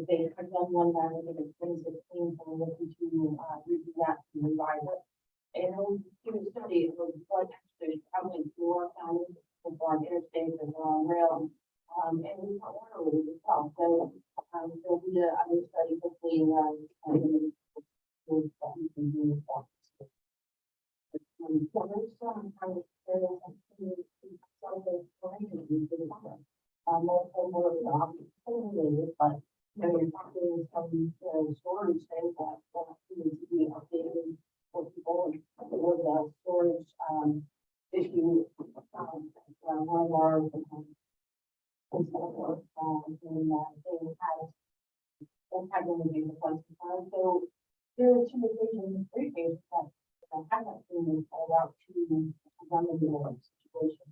They have done one back in 2016, so we're looking to redo that and revise it. And it was a study of what actually traveling through our county, with our interstates and on rail. And we thought waterways as well. So, there'll be a other study hopefully, but you're talking some storage things that need to be updated for people with the storage issue. One of our and so forth, and they had one of the points. So there are two occasions, three occasions that I haven't been called out to run the situation.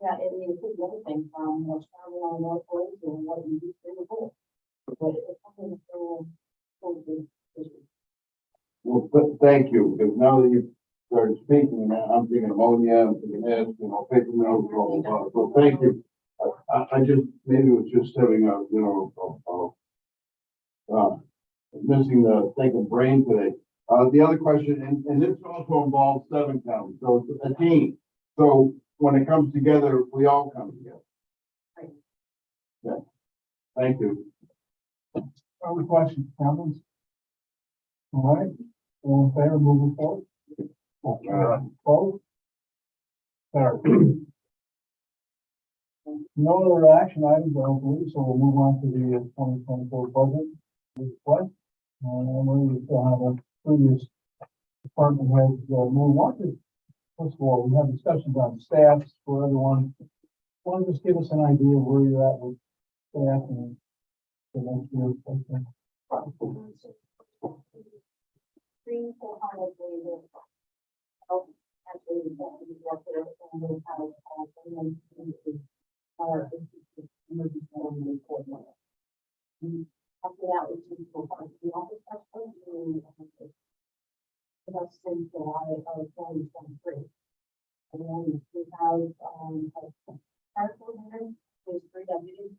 Yeah, it is the other thing from what's traveling on North Roads and what you do in the book. But it's something so good issue. well, thank you, because now that you've started speaking, I'm thinking ammonia, I'm thinking this, paper mills, blah, blah, blah. So thank you. I just, maybe it was just having missing the thinking brain today. The other question, and this also involves 7 counties, so it's a team. So when it comes together, we all come together. Thank you. Other questions, comments? All right, all in favor, moving forward? Opposed? Carried. No other action items, I don't believe, so we'll move on to the 2024 budget request. And we still have a previous department heads, move on to. First of all, we have discussions on staffs for everyone. Want to just give us an idea of where you're at with staff and the next year? Three wholeheartedly with help actually the executive and we have our emergency management coordinator. After that, we do the office specialist that's since July of 2023. And then we have a fire coordinator, there's 3 deputies.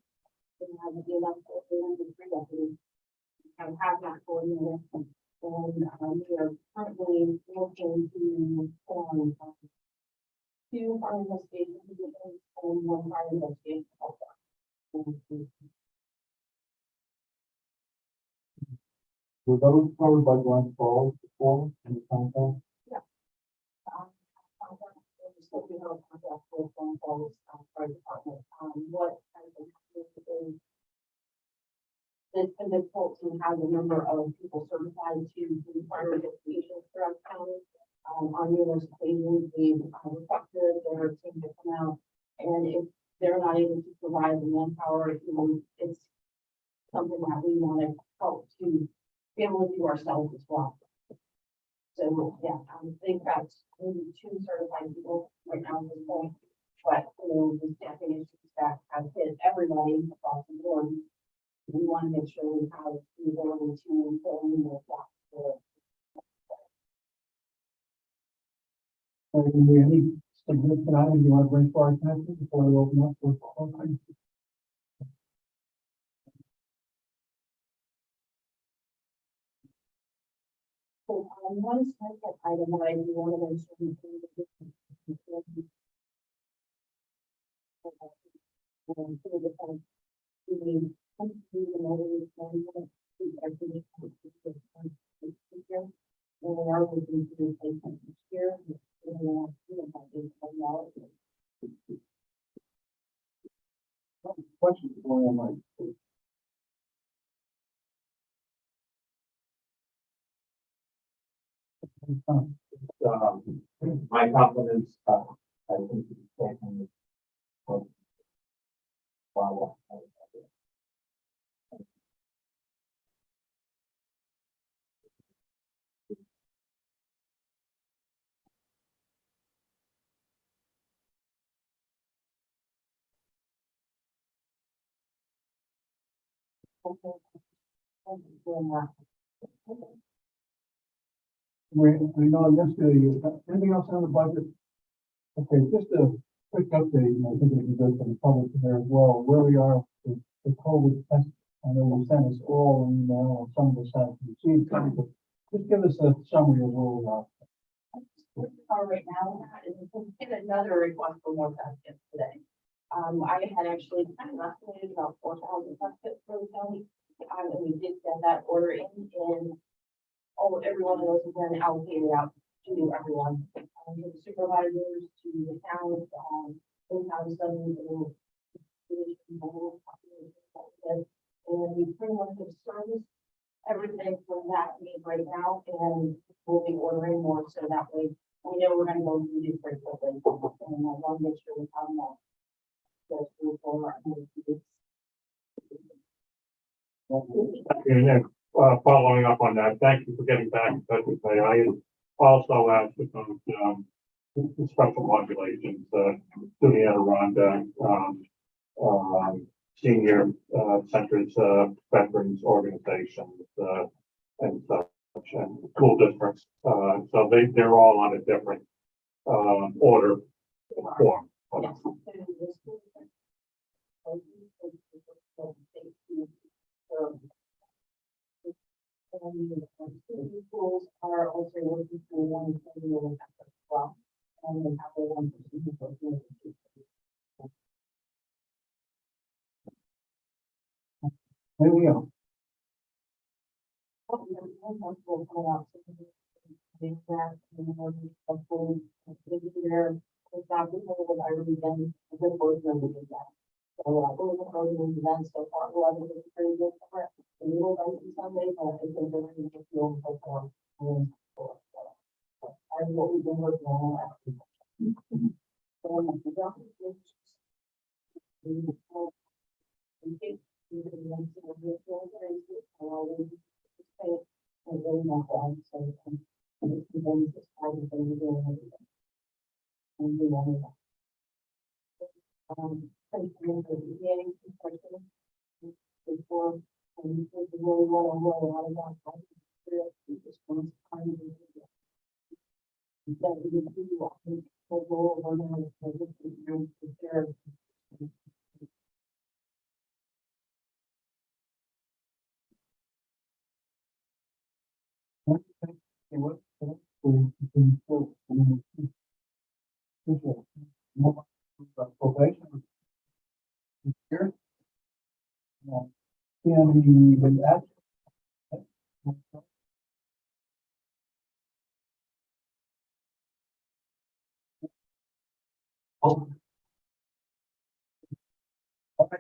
We have a DLF coordinator, there's 3 deputies. We have hazmat coordinator. And we are currently looking to form 2 fire investigation positions and 1 fire investigation officer. Were those covered by Glen Falls before in the contract? So we have a contract with Glen Falls Fire Department. What has been happening is it's been difficult to have a number of people certified to do fire investigations throughout the county. On numerous occasions, we've requested their team to come out, and if they're not able to provide the manpower, it's something that we want to help to be able to do ourselves as well. So, yeah, I think that's maybe 2 certified people right now at this point, but, the staffing issues that have hit everybody across the board. We want to make sure we have the ability to fill in the gaps. Any significant items you want to bring to our attention before we open up for questions? So, one second item that I do want to mention. And we are looking to do placement this year. Questions for Mike? My compliments, I think it's taken. Wow. We know yesterday, anything else on the budget? Okay, just a quick update, and I think it'd be good for the public to hear as well, where we are with the COVID test. I know you sent us all an email, and some of us have received some, but just give us a summary of where we are. Right now, is we get another request for more test kits today. I had actually kind of estimated about 4,000 test kits for the county. And we did get that order in, and every one of those has been allocated out to everyone, to the supervisors, to the towns, we have some, and we pretty much have serviced everything from that need right now, and we'll be ordering more, so that way we know we're gonna go through these pretty quickly, and I want to make sure we have them. So, And following up on that, thank you for getting back in touch with me. I also asked about the special populations, to the Adirondack, senior centers, veterans organizations, and such, and school districts. So they're all on a different order form. Yes. And schools are also working through one as well, and they have their 1% Anything else? Uncomfortable coming out. Being that, you know, a full, there, it's not people that I really been a good person to do that. So, we're going to events so far, well, I think it's pretty good for it. The little events on Sunday, but I think they're really good feel so far. And what we've been working on last week. So, the doctor is. In case you can mention a virtual races, I always say, and really not that, so, it's the basis, I think they're doing everything. And we want to. Thank you for the beginning, question. Before, and you really want to know a lot about how to do it, you just want to find it. That we can do, I think, we'll go over now, so this is your prepare. Hey, what? Probation. Here. Can we, with that? Oh. Okay.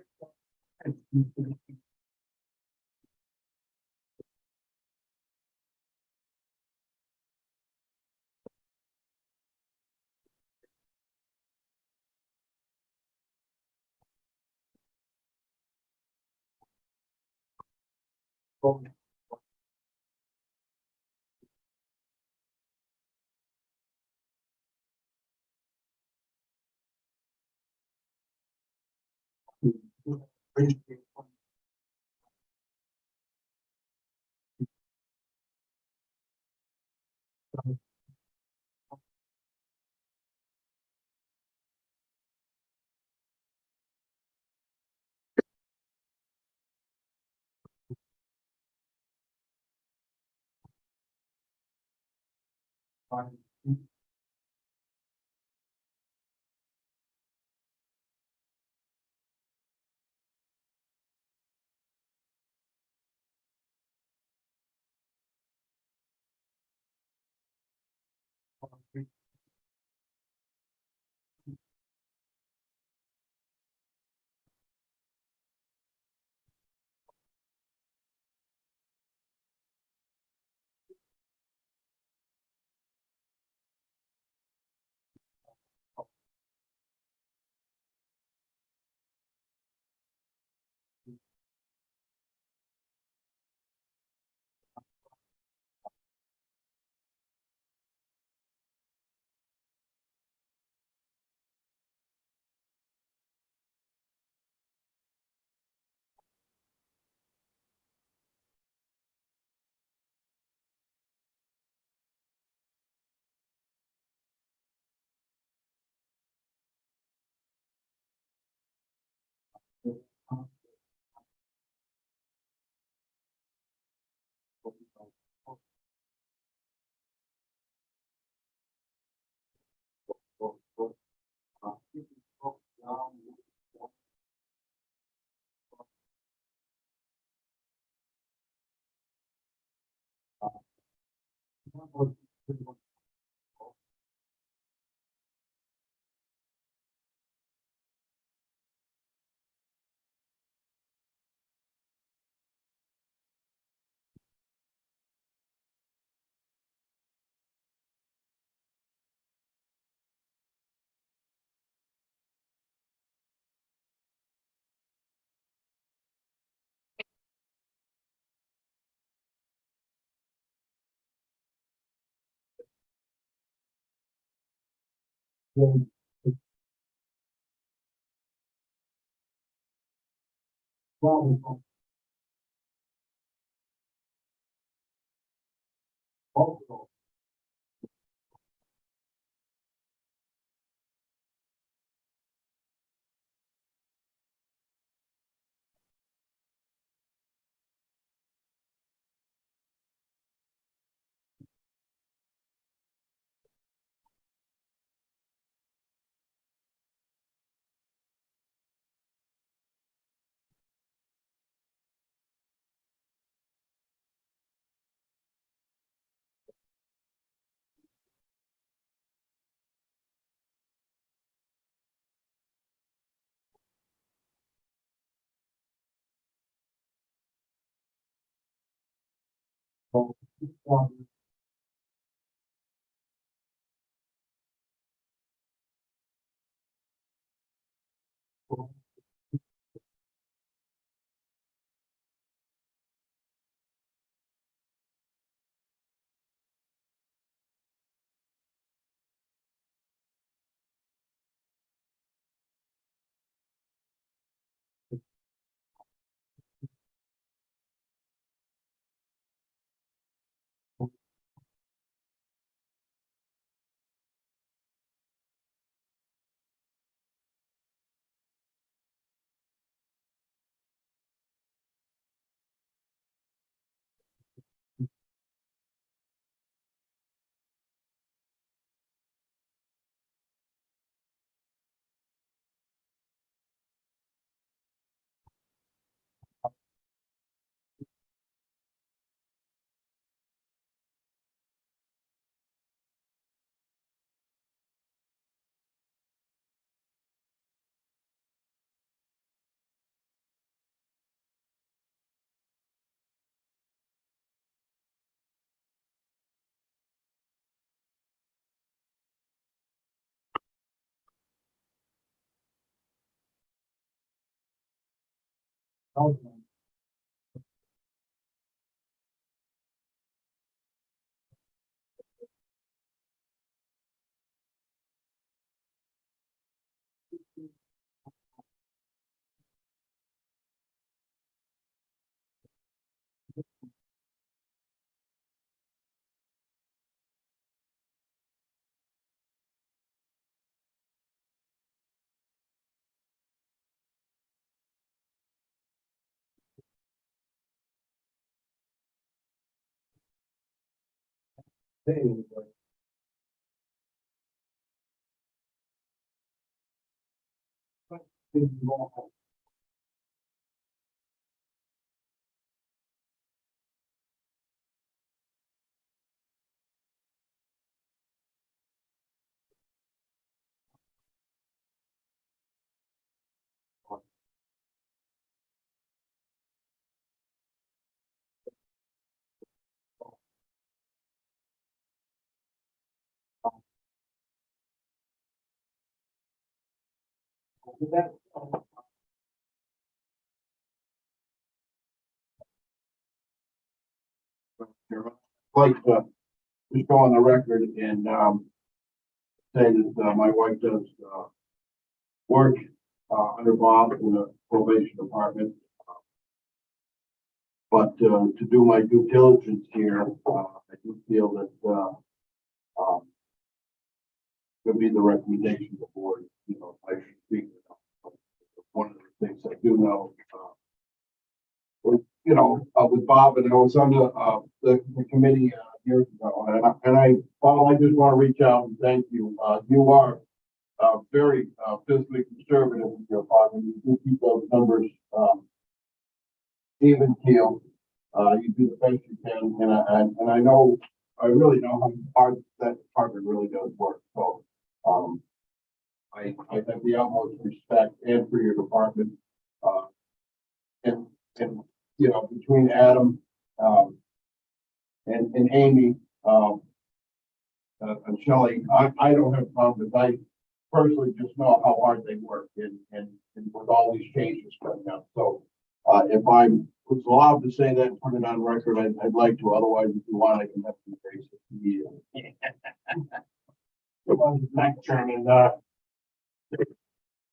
Well, also, Like, just go on the record and, say that, my wife does, work, under Bob in the probation department. But, to do my due diligence here, I do feel that, would be the recommendation of the board, you know, I should speak. One of the things I do know, you know, with Bob, and I was on the committee, years ago, Bob, I just want to reach out and thank you. You are, very, fiscally conservative with your department. You do keep those numbers, even keel. You do the best you can, and I know, I really know how hard that department really does work, so, I have the utmost respect and for your department, and, you know, between Adam, and Amy, and Shelley, I don't have problems. I personally just know how hard they work and with all these changes coming up. So, if I was allowed to say that and put it on record, I'd like to. Otherwise, if you want, I can have some face immediately. Thanks, Chairman.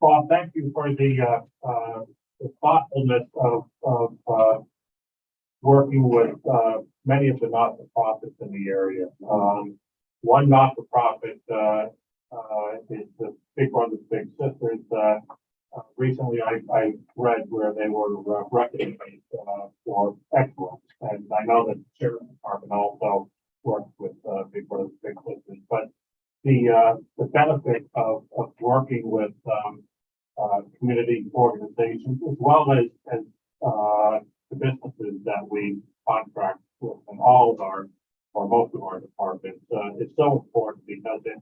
Bob, thank you for the thoughtfulness of working with, many of the not-for-profits in the area. One not-for-profit, is the Big Brothers Big Sisters. Recently I read where they were recognized, for excellence. And I know that the Sheriff's Department also works with, Big Brothers Big Sisters, but the benefit of working with, community organizations as well as the businesses that we contract with in all of our, or most of our departments, is so important because it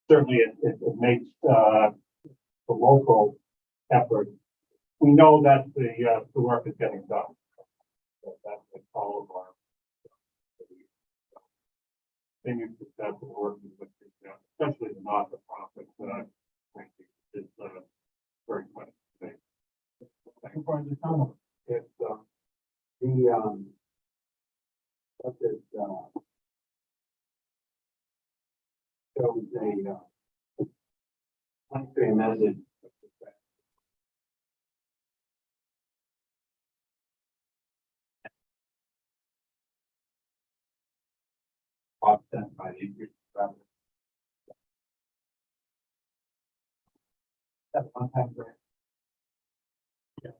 certainly it makes, the local effort. We know that the work is getting done. That's all of our continued success of working with the, especially the not-for-profits, frankly, is, very much. Supervisor Connell. If, what is, shows a, country message. Offset by the increase in revenue. That's one time grant. Yeah.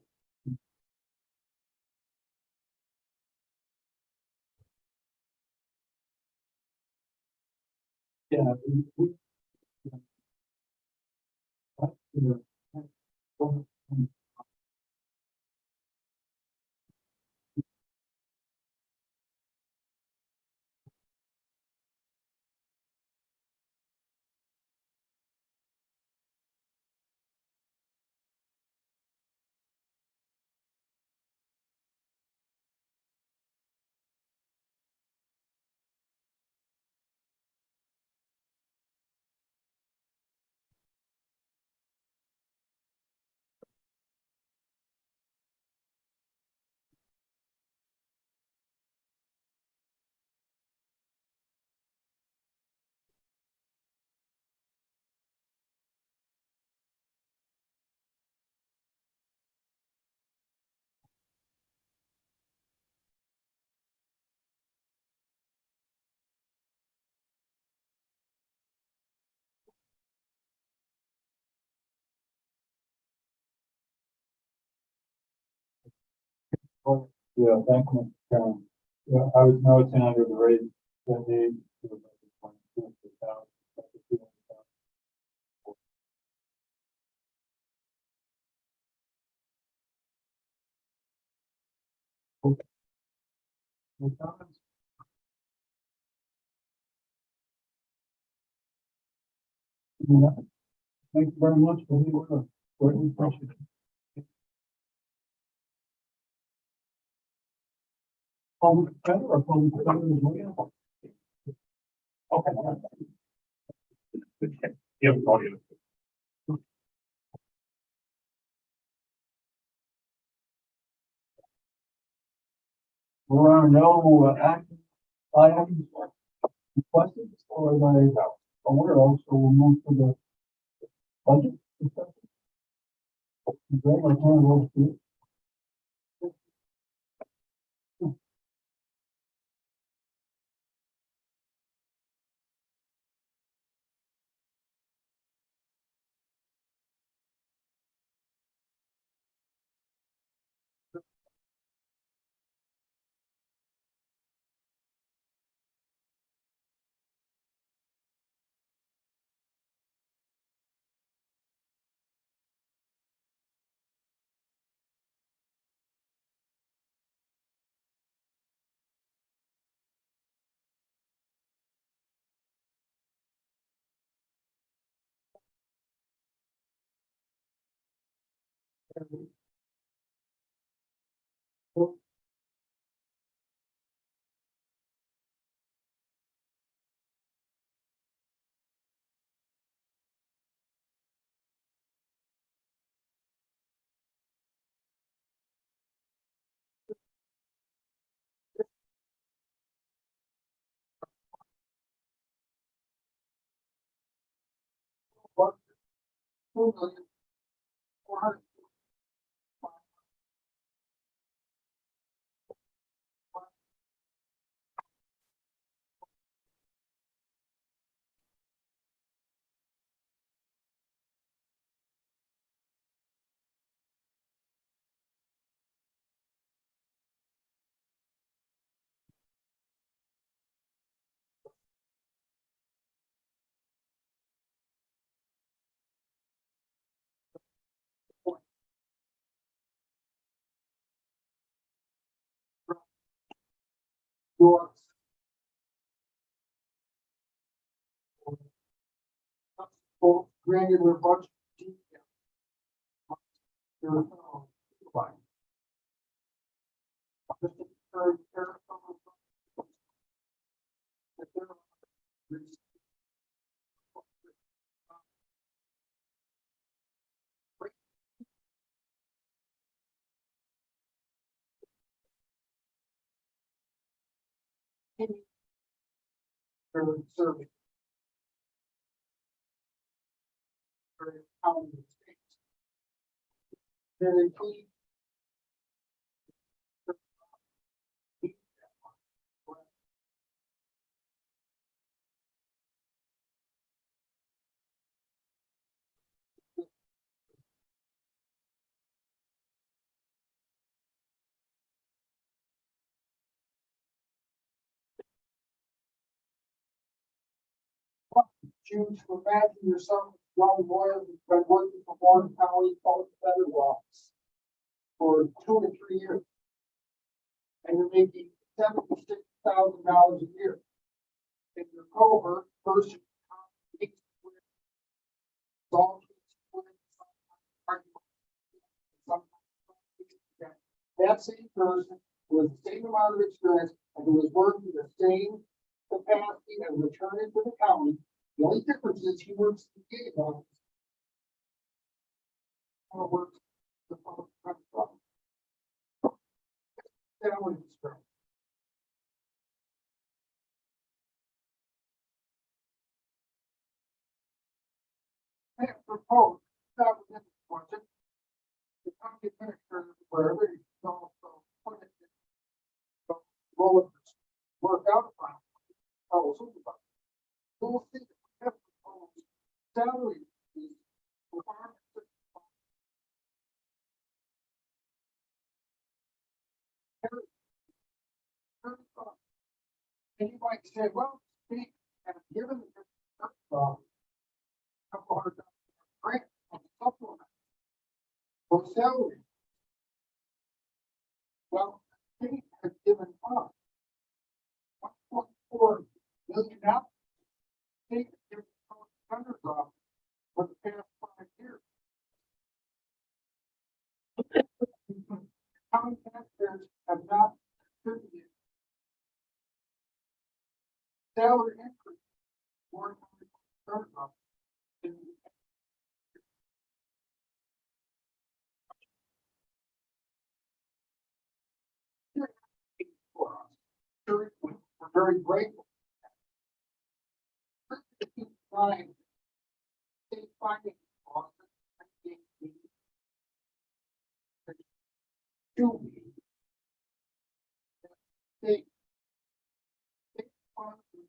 Yeah, thank you, Mr. Chairman. Yeah, I was noticing under the rate that the. Any comments? Yeah. Thank you very much for the work. Greatly appreciate it. Public defender or public defender is well? Okay. You have audio. There are no action items requested or that I'm aware of, so we'll move to the budget discussion. Greg, I'll turn it over to you. Your granular budget detail. Fine. For serving. For county states. They're including. Choose to imagine yourself as a young lawyer who's been working for Warren County Public Defender's Office for 2 to 3 years. And you're making $76,000 a year. And your cohort person. That same person with the same amount of experience and who was working the same capacity and returning to the county. The only difference is he works in the gate office. Or works the public defender's office. Salary disparity. I have proposed, that was in the budget, the county administrator, wherever you go, put it in. So, roll it, work out, fine. I will supervise. We'll see if we have proposed salary. increase for our- And you might say, well, speak, and given the, couple hundred dollars grant on supplement for salary. Well, the state has given us $1.4 million. State has given public defender's office for the past 5 years. County taxpayers have not contributed salary increase for the defender's office. For us. We're very grateful. State finding Boston, to be. State funding.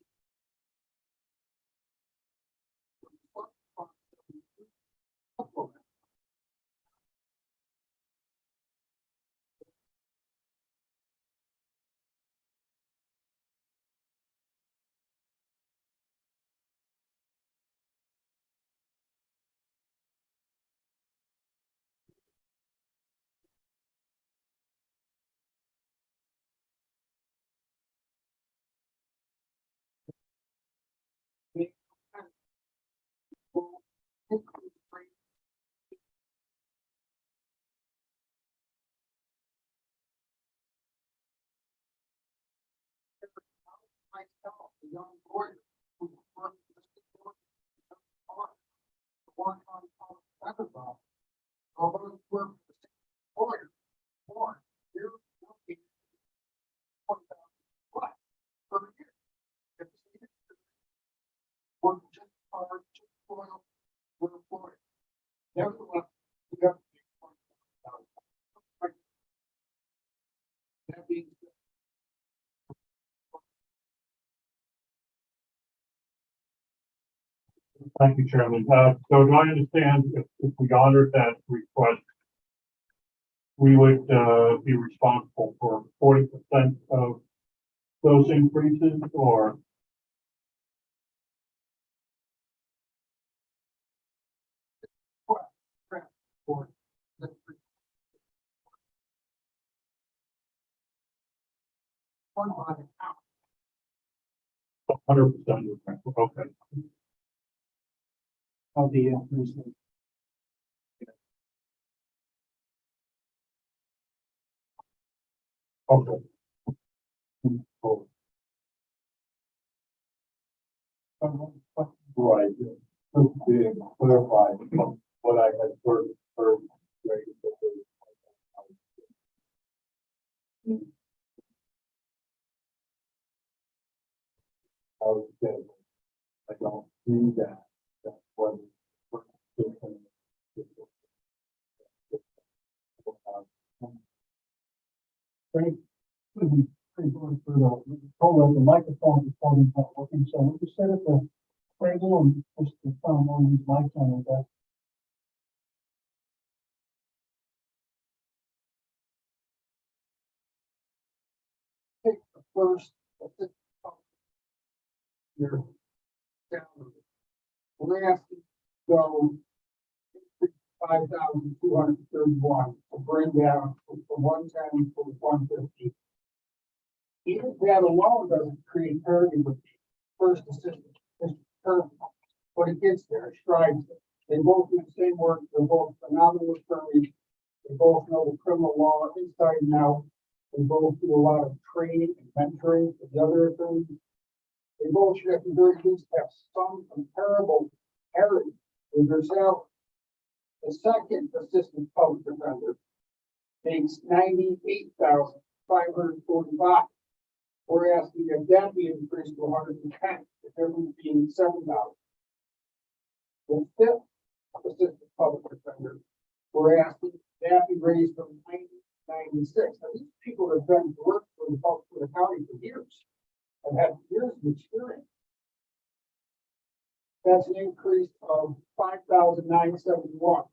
Myself, the young lawyer who worked in the state court, worked on public defender's office. Although he worked for the state lawyer, you're looking $20,000 per year. If the state work just hard, just loyal, we're employed. Nevertheless, we have to pay $20,000. That being said, Thank you, Chairman. So do I understand if we honored that request, we would, be responsible for 40% of those increases, or? for the 100%, okay. of the increase. Okay. Oh, Right, just to clarify what I had heard. Okay, I don't see that, that's what. Pretty, pretty good for the, hold the microphone before it's not working, so we just sit at the table and just turn one of these mics on with that. First, your salary. We're asking to go 5,231 to bring down from 110 to 150. Even that alone doesn't create parity with the first assistant, Mr. Kirk, but it gets there, it strives it. They both do the same work, they're both phenomenal attorneys, they both know the criminal law inside and out. They both do a lot of training and mentoring for the other attorneys. They both should at the very least have some comparable parity with their salary. The second assistant public defender makes 98,545. We're asking that be increased to 110, the difference being $7. The fifth assistant public defender, we're asking that be raised from 90 to 96. Now, these people have been to work for the county for years and have years of experience. That's an increase of 5,971.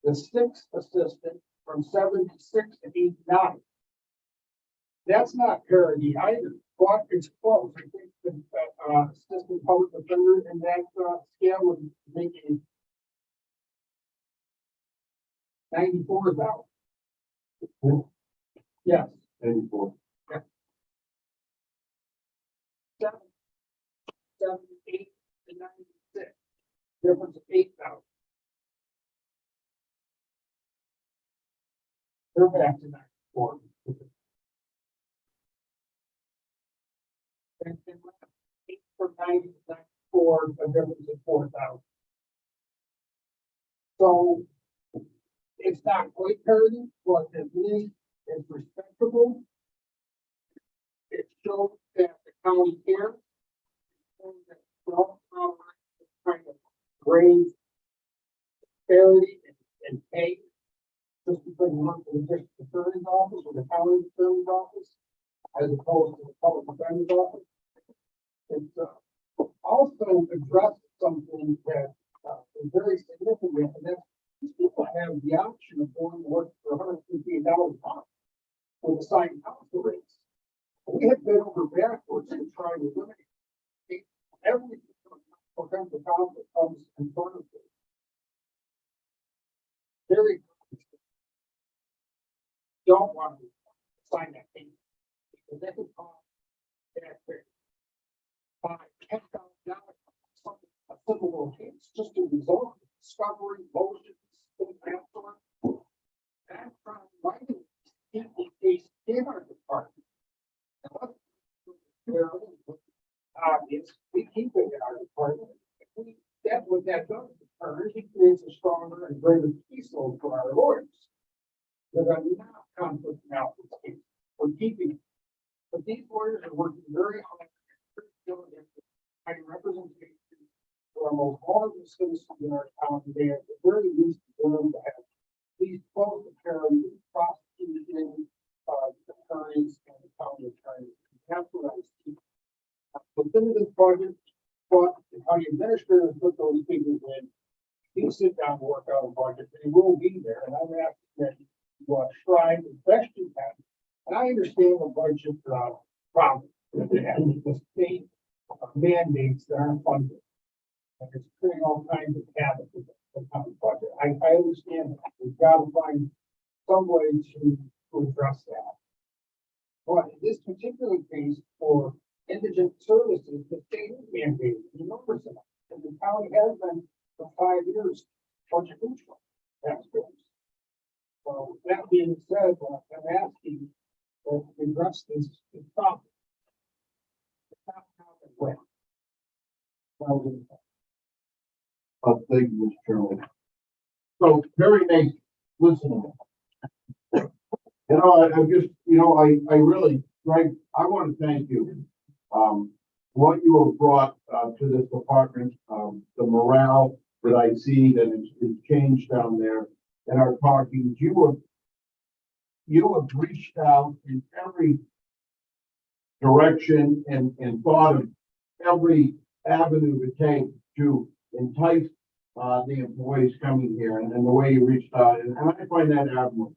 The sixth assistant from 76 to 89. That's not parity either, but it's close. I think the assistant public defender in that scale would make it 94,000. Yes. 84. 78 to 96. Difference of 8,000. They're back to 94. And 8 from 90 to 94, a difference of 4,000. So it's not quite parity, but at least it's respectable. It shows that the county cares. And that we don't tolerate this kind of raise parity and pay just because you work for the district attorney's office or the county attorney's office as opposed to the public defender's office. It's also addressed something that is very significant, and that's these people have the option of going to work for $158 a month with a signed council raise. We have been over backwards in trying to eliminate every potential conflict comes in front of it. Very don't want to sign that thing because that could cost taxpayers $10,000 a simple little case just to resolve discovery, motions, things of that sort. And from writing in case in our department. Obvious, we keep it in our department. That's what that does. It creates a stronger and greater caseload for our lawyers. Because I'm not conflicting out this case. We're keeping it. But these lawyers are working very hard, very diligently, finding representation for our most vulnerable citizens in our county. They at the very least deserve to have these close to parity with prosecuting attorneys and the county attorneys. That's what I was keeping. Within this budget, but the county administrators put those figures in. You sit down and work out a budget, they will be there, and I'm asking that you strive as best you can. And I understand the budget problem that they have with the state mandates that aren't funded. And it's creating all kinds of havoc with the county budget. I understand that. We've got to find some way to address that. But in this particular case, for indigent services, the state is mandated in numbers of them. And the county has been for 5 years budget neutral taxpayers. So that being said, I'm asking that we address this problem. It's not happening well. Thank you, Mr. Chairman. So, Terry Nate, listen to me. You know, I just, you know, I really, Greg, I want to thank you. What you have brought, to this department, the morale that I see that is changed down there and our talking, you have reached out in every direction and thought of every avenue to take to entice the employees coming here and the way you reached out, and I find that admirable.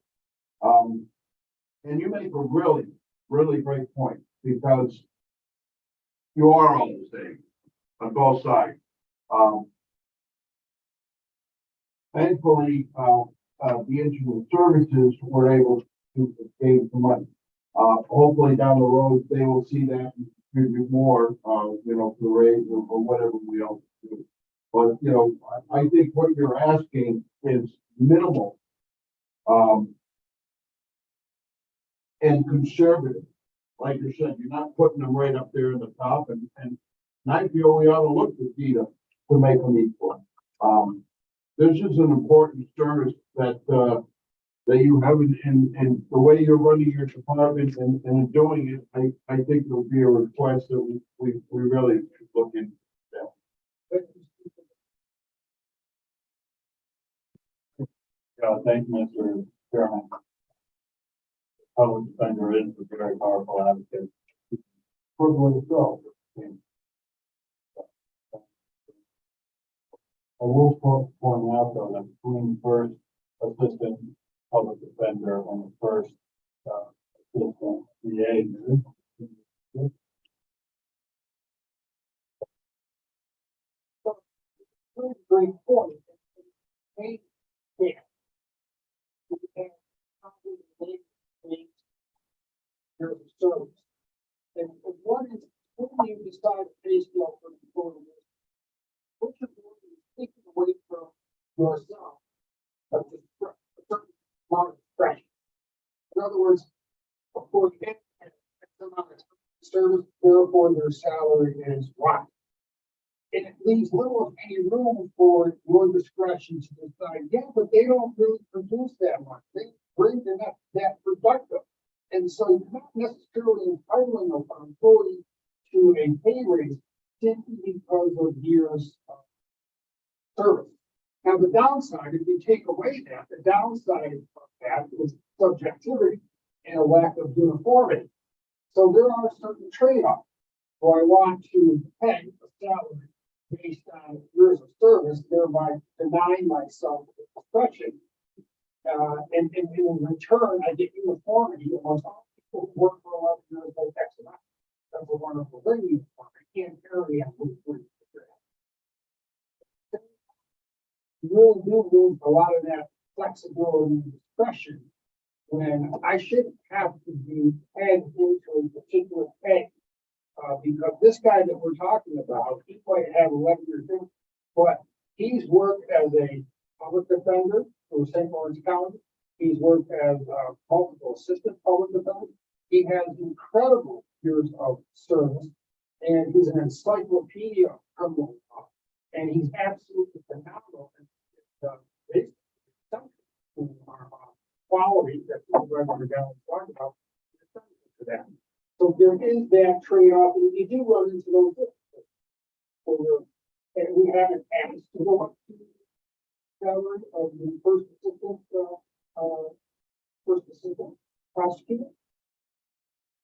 And you make a really, really great point because you are all the same on both sides. Thankfully, the engineering services were able to gain some money. Hopefully down the road, they will see that and contribute more, you know, to raise or whatever we else do. But, you know, I think what you're asking is minimal, and conservative. Like you said, you're not putting them right up there in the top and I feel we ought to look to DETA to make them equal. This is an important service that you have and the way you're running your department and doing it, I think it'll be a request that we really should look into. Thank you, Mr. Chairman. Public defender is a very powerful advocate. Probably so. I will point out though that between the first assistant public defender and the first, assistant VA. Great point. Hey, yeah. There's a service. And what is, when you decide a pay scale for the employee, what you're doing is taking away from yourself of a certain amount of discretion. In other words, before you get X amount of service, therefore their salary is right. And it leaves little of any room for your discretion to decide, yeah, but they don't really produce that much. They bring they're not that productive. And so you're not necessarily entitling an employee to a pay raise simply because of years of service. Now, the downside, if you take away that, the downside of that is subjectivity and a lack of uniformity. So there are certain trade-offs where I want to pay a salary based on years of service, thereby denying myself the discretion. And in return, I get uniformity amongst all people who work for 11 years like X amount. That's a wonderful thing. I can't carry on with you really do lose a lot of that flexibility and discretion when I shouldn't have to be pegged into a particular pay. Because this guy that we're talking about, he might have 11 years in, but he's worked as a public defender for St. Lawrence County. He's worked as a multiple assistant public defender. He has incredible years of service, and he's an encyclopedia of criminal law. And he's absolutely phenomenal. Based on our quality that Supervisor Gallen talked about, to that. So there is that trade-off, and you do run into those differences. And we haven't asked to go up to the salary of the first assistant prosecutor.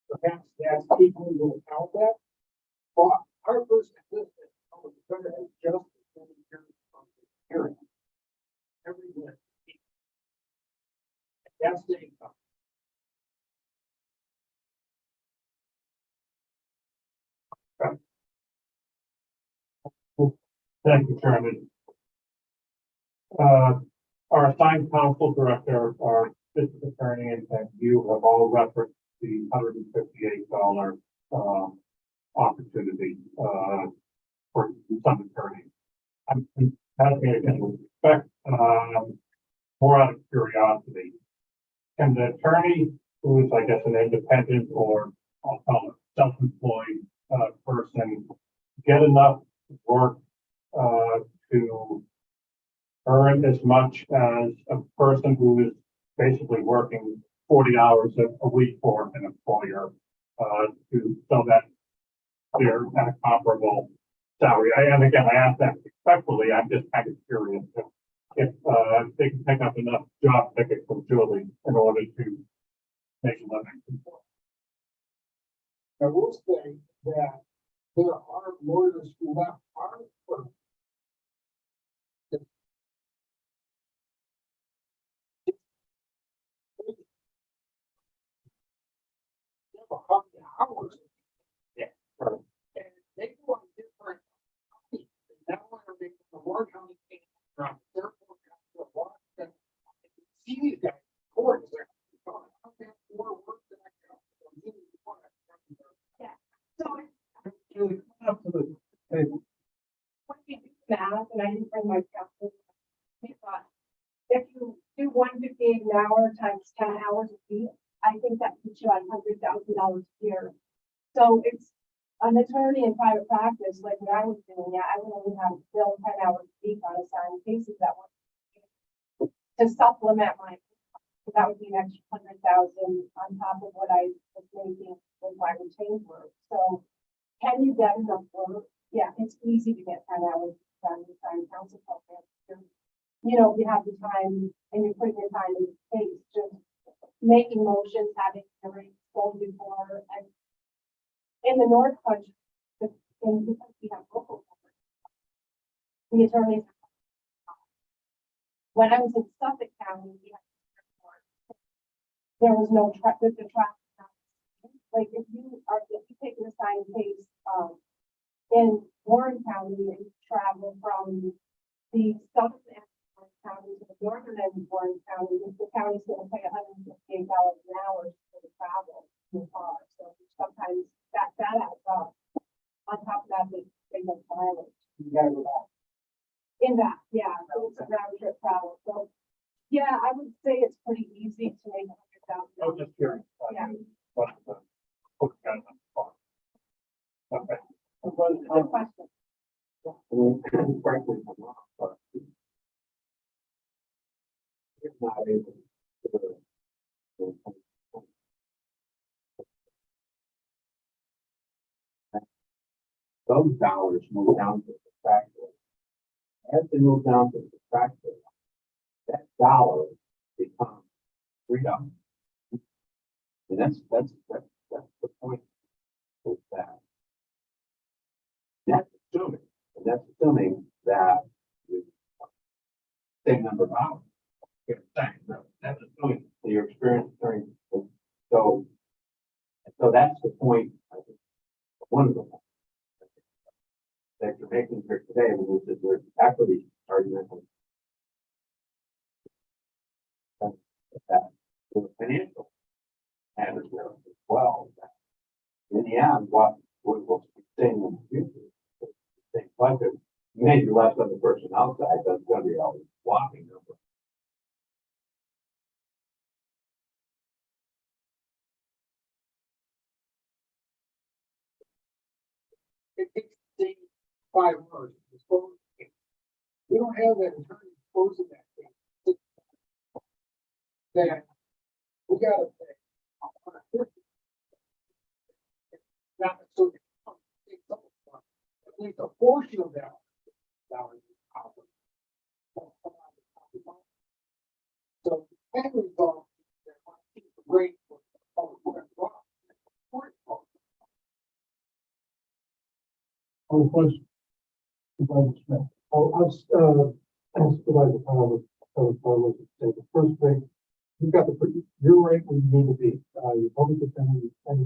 Perhaps that's taking into account that. But our first assistant, defender has just been from the hearing. Every year. That's the income. Thank you, Chairman. Our assigned counsel director, our district attorney, and you have all referenced the $158 opportunity for some attorney. I'm asking again with respect, more out of curiosity. Can the attorney, who is, I guess, an independent or I'll call it self-employed person, get enough work, to earn as much as a person who is basically working 40 hours a week for an employer, so that they're at a comparable salary. And again, I ask that respectfully, I'm just kind of curious if they can pick up enough job tickets from Julie in order to make a living. I will say that there are lawyers who left our firm. How many hours? Yeah. And they go on different. Now when they're making the Warren County came from their forecast to Washington. See these guys, court, it's like, oh, how can more work than I got from you? So Julie, come up to the table. when you do math, and I didn't bring my calculator, I thought, if you do 158 an hour times 10 hours a week, I think that puts you at $100,000 a year. So it's an attorney in private practice, like what I was doing, yeah, I would only have to bill 10 hours a week on assigned cases that were to supplement my, so that would be an extra 100,000 on top of what I was making with my retained work. So can you get enough work? Yeah, it's easy to get 10 hours done with assigned counsel program. You know, if you have the time and you're putting your time in the case, just making motions, having hearings, going before, and in the North Country, in because we have local government, the attorneys. When I was in Suffolk County, we had there was no with the traffic. Like if you take an assigned case, in Warren County and you travel from the southern end of Warren County to the northern end of Warren County, the county's gonna pay $158 an hour for the travel in the car. So sometimes that adds up. On top of that, they don't mileage. You gotta go back. In that, yeah, so it's a round trip travel. So, yeah, I would say it's pretty easy to make I was just curious. Yeah. But, put that on the spot. Okay. Good question. I mean, frankly, I'm not, but if not able to, those dollars move down to the factor. As they move down to the factor, that dollar becomes $3. And that's the point with that. That's assuming that you same number of hours. That's assuming that your experience during, so that's the point, I think, one of the points that you're making here today, which is your equity argument. That the financial matters there as well. That in the end, what we'll be saying in the future, the same budget, maybe less than the person outside, that's going to be a whopping number. It takes the 5 hours to dispose of the case. We don't have that attorney disposing that case. Then we gotta pay. Not so at least a portion of that dollar is out. So that result that might keep the rate for public works. Other question? Supervisor Smith. I'll Supervisor Powell, say the first thing, you've got your rate where you need to be, your public defender, and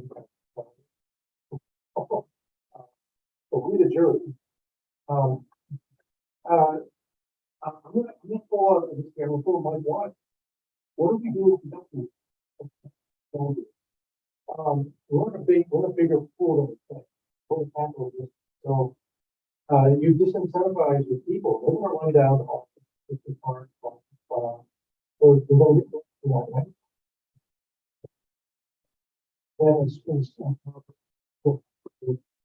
but we the jury, I'm gonna fall out of this game, I'm full of my wife. What do we do if we don't do it? We're in a bigger pool of the thing. What happens is, so, you disincentivize the people, they want to run down the office, it's a part, so, there's no reason for that, right? Then it's,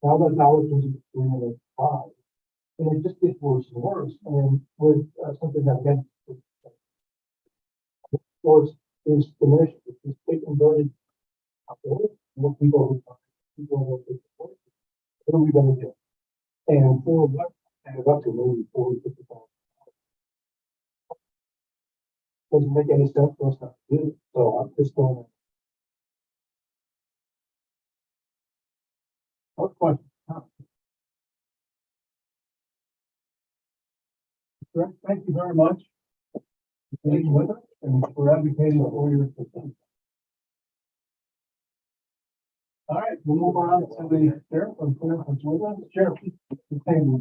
now that knowledge is 305, and it just gets worse and worse, and with, something that again, force is diminished, it's big converted. More people, people, what are we gonna do? And for what, and up to maybe 40, 50,000. Doesn't make any sense for us not to do, it. So I'm just going. What question? Correct, thank you very much. For being with us and for advocating for your system. All right, we'll move on to the sheriff and clerk with us. Sheriff, the table.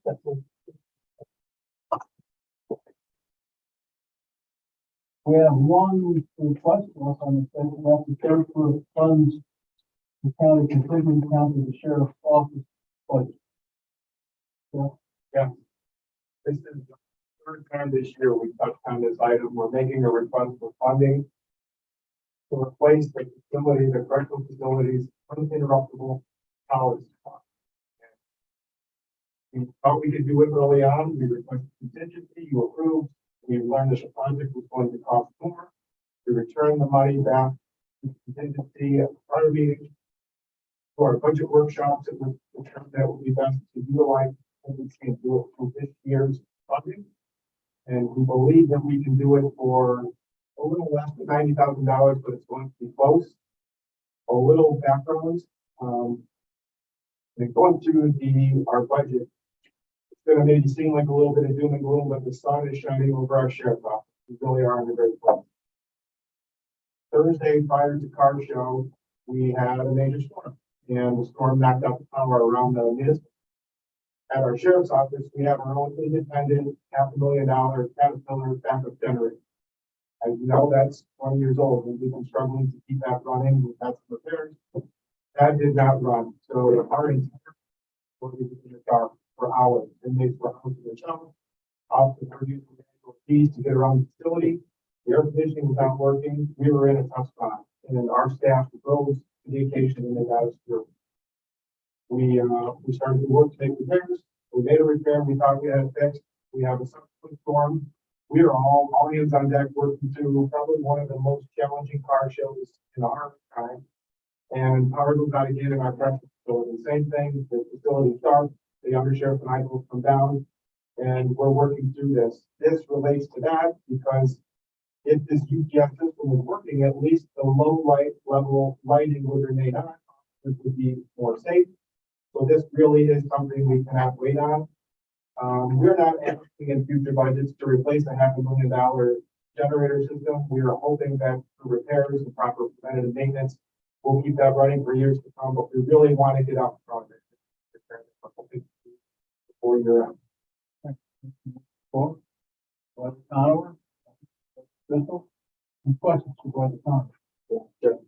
That's it. We have one request for us on the table, we have to transfer funds to county contingent account to the sheriff's office budget. This is the third time this year we touched on this item. We're making a request for funding to replace the facility, the correctional facilities, uninterruptible power supply. We thought we could do it early on. We requested contingency, you approved. We learned that the project was going to cost more. We returned the money back to contingency at the prior meeting. For our budget workshops, it was determined that it would be best to utilize contingency and do it for this year's funding. And we believe that we can do it for a little less than $90,000, but it's going to be close. A little background, and going through our budget, it's going to maybe seem like a little bit of doom and gloom, but the sun is shining over our sheriff's office. We really are in a great place. Thursday, prior to car show, we had a major storm, and the storm knocked out the power around the municipal. At our sheriff's office, we have our own independent $500,000 Caterpillar backup generator. As you know, that's 20 years old, and we've been struggling to keep that running. We've had some repairs. That did not run. So our entire was in the dark for hours. Inmates were out to the show. Officers were using manual keys to get around the facility. The air conditioning was not working. We were in a tough spot, and our staff rose to the occasion and they got us through. We started to work to make repairs. We made a repair. We thought we had it fixed. We have a subsequent storm. We are all hands on deck working through probably one of the most challenging car shows in our time. And power goes out again in our correctional facility. Same thing, the facility starts, the undersheriff and I both come down, and we're working through this. This relates to that because if this UPS system was working, at least the low light level lighting would remain on. This would be more safe. So this really is something we cannot wait on. We're not asking in future budgets to replace a $500,000 generator system. We are hoping that through repairs and proper preventative maintenance, we'll keep that running for years to come, but we really want to get out the project before year end. Four. Brother Conover. Crystal. Any questions for Brother Conover? Just,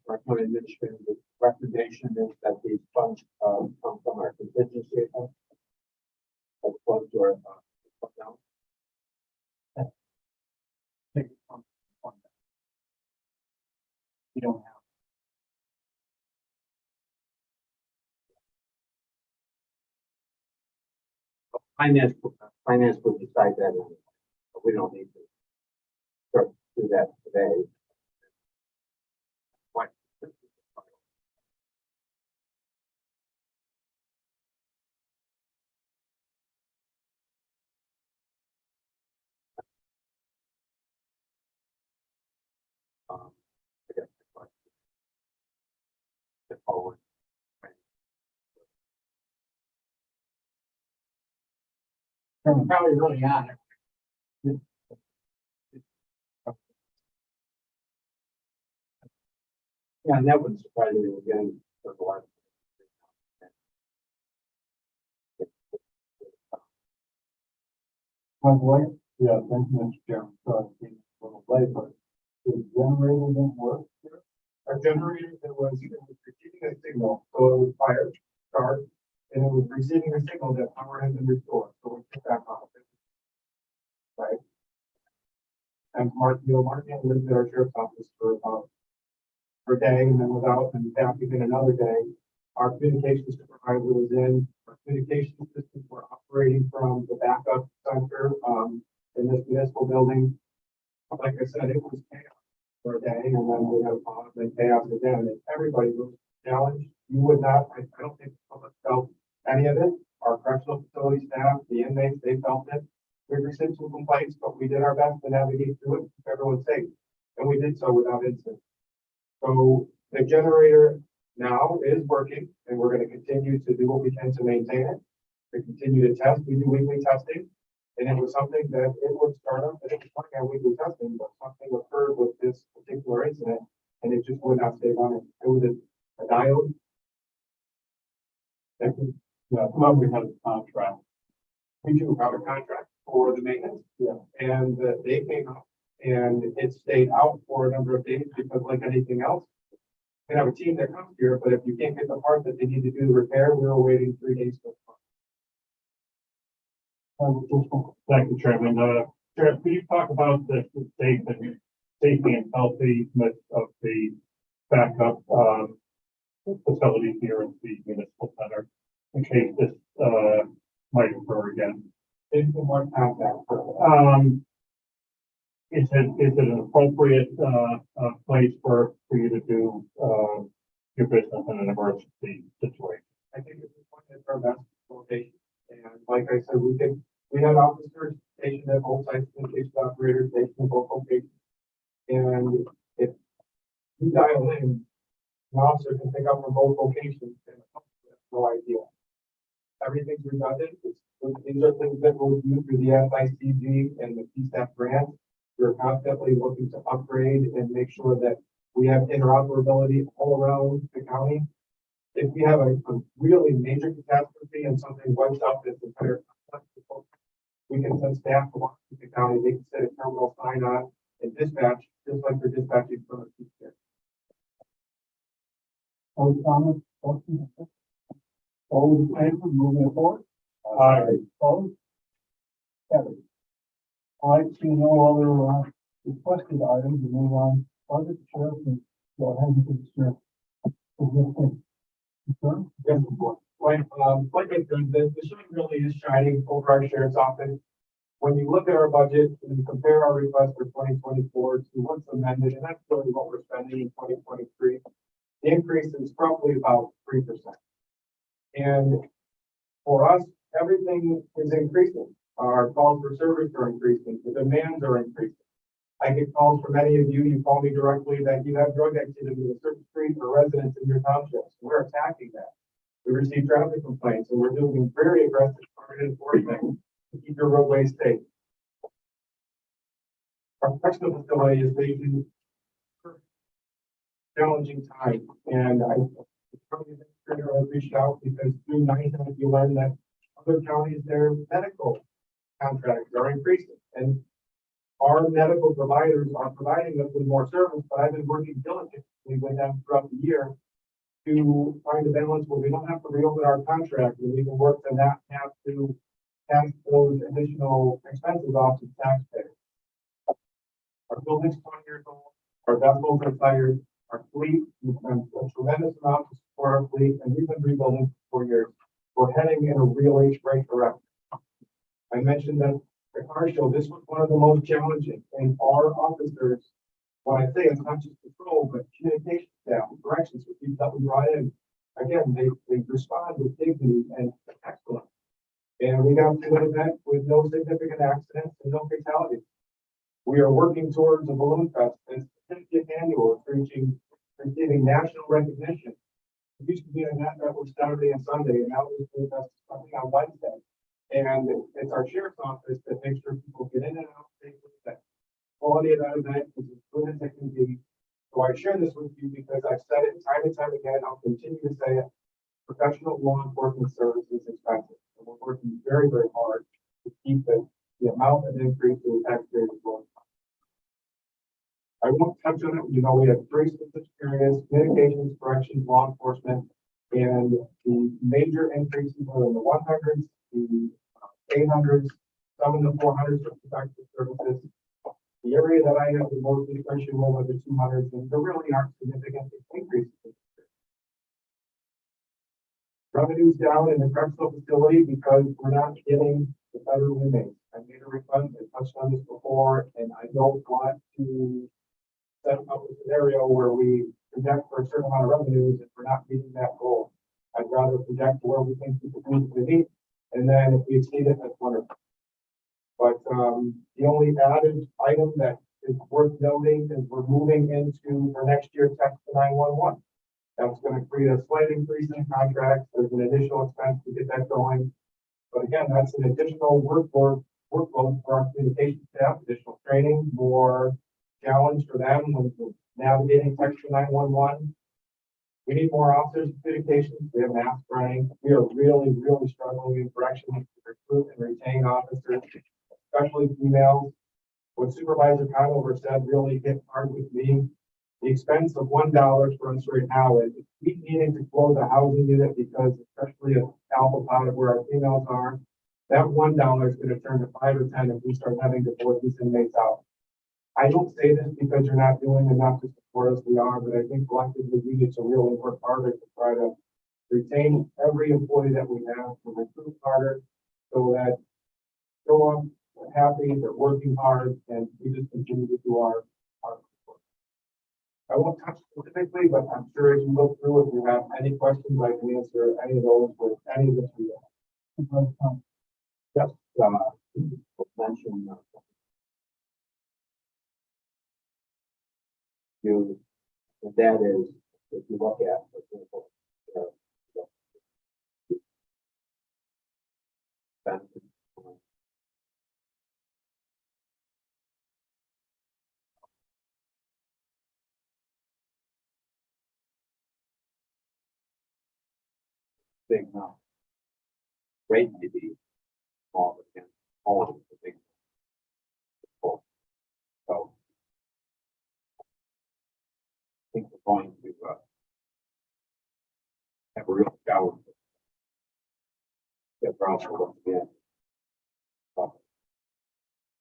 our county administrative recommendation is that these funds, come from our contingency account. As opposed to our, account. Take it from one. You don't have. Finance will decide that, anyway, but we don't need to start to do that today. What? I guess the question. The forward. Probably really on it. Yeah, and that wouldn't surprise me again for the last. By the way, yeah, thank you, Mr. Chairman. Sorry, it's a little late, but the generator didn't work. Our generator, it was receiving a signal, so it was fired, start, and it was receiving a signal that power has been restored, so we took that off. Right? And Martin lived at our sheriff's office for about a day, and then was out and back again another day. our communications supervisor was in, our communications systems were operating from the backup center, in this municipal building. Like I said, it was chaos for a day, and then we had a pause, and chaos again, and everybody was challenged. You would not, I don't think the public felt any of it. Our correctional facility staff, the inmates, they felt it. We received some complaints, but we did our best to navigate through it, to keep everyone safe, and we did so without incident. So the generator now is working, and we're gonna continue to do what we can to maintain it, to continue to test. We do weekly testing, and it was something that it would start up, and it was working on weekly testing, but something occurred with this particular incident, and it just would not stay running. It was a diode. Thank you. Yeah, well, we had a contract. We do have a contract for the maintenance. Yeah. And they came out and it stayed out for a number of days because like anything else, we have a team that comes here, but if you can't get the part that they need to do the repair, we were waiting 3 days for the part. Thank you, Chairman. Sheriff, could you talk about the safety and healthiness of the backup, facility here in the municipal center in case this, might occur again? It's the one contact. Is it an appropriate, place for you to do, your business in an emergency situation? I think it's one that's our best location. And like I said, we had officers stationed at both sites, communications operators stationed at both locations. And if you dial in, an officer can pick up from both locations and no idea. Everything's redundant. These are things that we'll do through the SICG and the PSAP grant. We're constantly looking to upgrade and make sure that we have interoperability all around the county. If we have a really major catastrophe and something wipes out this entire complex, we can send staff to Washington County. They can set a terminal sign on and dispatch, just like they're dispatching from the PSAP. Other comments, questions? All in favor, moving forward? Aye. Opposed? Carried. All right, seeing no other, requested items, we move on. Budget, Sheriff, and go ahead and consider. Concern? Yes, of course. Like I said, the sun really is shining over our sheriff's office. When you look at our budget and you compare our request for 2024 to what's amended, and that's really what we're spending in 2023, the increase is probably about 3%. And for us, everything is increasing. Our calls for service are increasing, the demands are increasing. I get calls from many of you, you call me directly that you have drug activity in a certain street or residents in your townships. We're attacking that. We receive traffic complaints and we're doing very aggressive targeted enforcement to keep your roadways safe. Our correctional facility is facing challenging time, and I reached out because through 9/11 you learn that other counties, their medical contracts are increasing, and our medical providers are providing us with more service, but I've been working diligently with them throughout the year to find a balance where we don't have to reopen our contract, and we can work to not have to pass those additional expenses off to taxpayers. Our building's 20 years old, our vessels are tired, our fleet, we've done a tremendous amount to support our fleet, and we've been rebuilding for 4 years. We're heading in a really great direction. I mentioned that the car show, this was one of the most challenging, and our officers, when I say it's not just patrol, but communication staff, corrections, with people that we brought in, again, they respond with dignity and excellence. And we got to an event with no significant accidents and no fatalities. We are working towards a balloon fest, and it's 50th annual, receiving national recognition. It used to be an event that was Saturday and Sunday, and now it's something on Wednesday. And it's our sheriff's office that makes sure people get in and out safely. That quality of that event is as good as it can be. So I share this with you because I've said it time and time again. I'll continue to say it. Professional law enforcement service is expensive, and we're working very, very hard to keep the amount of increase to the taxpayers going. I won't touch on it. You know, we have 3 specific areas: communications, corrections, law enforcement, and the major increases are in the 100s, the 800s, some in the 400s for protective services. The area that I have the most discussion with are the 200s, and there really aren't significant increases. revenues down in the correctional facility because we're not getting the federal inmates. I made a request, I touched on this before, and I don't want to set up a scenario where we project for a certain amount of revenues if we're not meeting that goal. I'd rather project where we think people need to meet, and then if we exceed it, that's wonderful. But, the only added item that is worth noting is we're moving into for next year text to 911. That's gonna create a slight increase in contracts. There's an additional expense to get that going. But again, that's an additional workload for our communication staff, additional training, more challenge for them when navigating text to 911. We need more officers in communications. We have an ask running. We are really, really struggling in corrections to recruit and retain officers, especially females. What Supervisor Conover said really hit hard with me. The expense of $1 for us right now is we needing to close a housing unit because especially at Alpha Pod where our females are, that $1 is going to turn to 5 or 10 if we start having to board these inmates out. I don't say this because you're not doing enough to support us. We are, but I think collectively we need to really work harder to try to retain every employee that we have, to recruit harder so that show up, they're happy, they're working hard, and we just continue to do our work. I won't touch specifically, but I'm sure as you look through, if you have any questions, I can answer any of those with any of this. Just, mention. You, that is, if you look at, for example, benefits, big now. Rate may be small, but again, all of the big. So. I think we're going to have a real challenge. Get problem once again.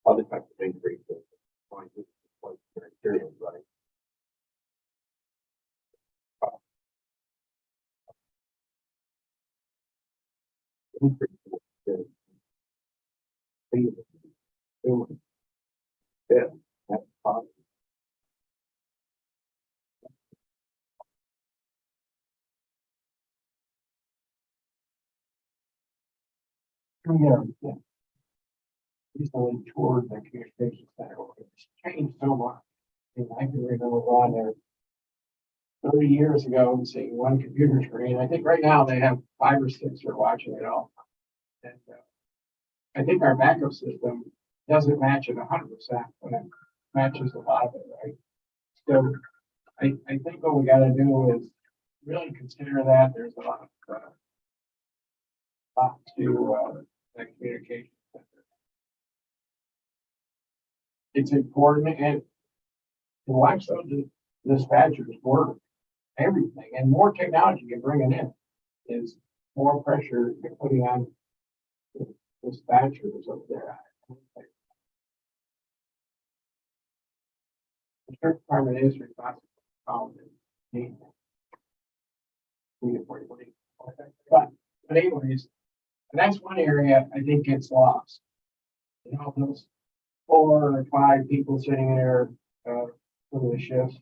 Other types of increases going to quite very serious, right? Yeah, that's possible. Yeah. Recently toured the communication center. It's changed so much. And I can remember going there 30 years ago and seeing one computer screen. I think right now they have 5 or 6 who are watching it all. And I think our backup system doesn't match it 100%, but it matches a lot of it, right? So I think what we got to do is really consider that there's a lot to that communication center. It's important and to watch those dispatchers work everything and more technology you're bringing in is more pressure you're putting on the dispatchers up there. The sheriff department is responsible for but anyways, and that's one area I think gets lost. You know, those 4 or 5 people sitting there for the shifts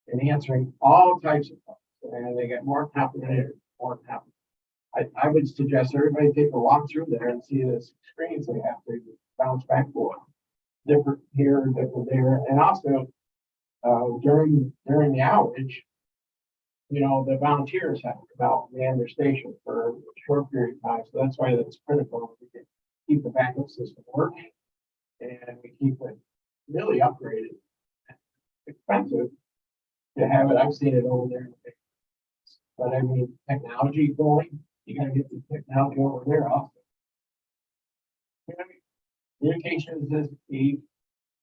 and answering all types of calls, and they get more complicated, more complicated. I would suggest everybody take a walk through there and see the screens they have to bounce back for. Different here, different there, and also during the outage, you know, the volunteers have to come out and man their station for a short period of time. So that's why that's critical. We can keep the backup system working and we keep it really upgraded. It's expensive to have it. I've seen it over there. But I mean, technology going, you gotta get the technology over there also. Communications is key.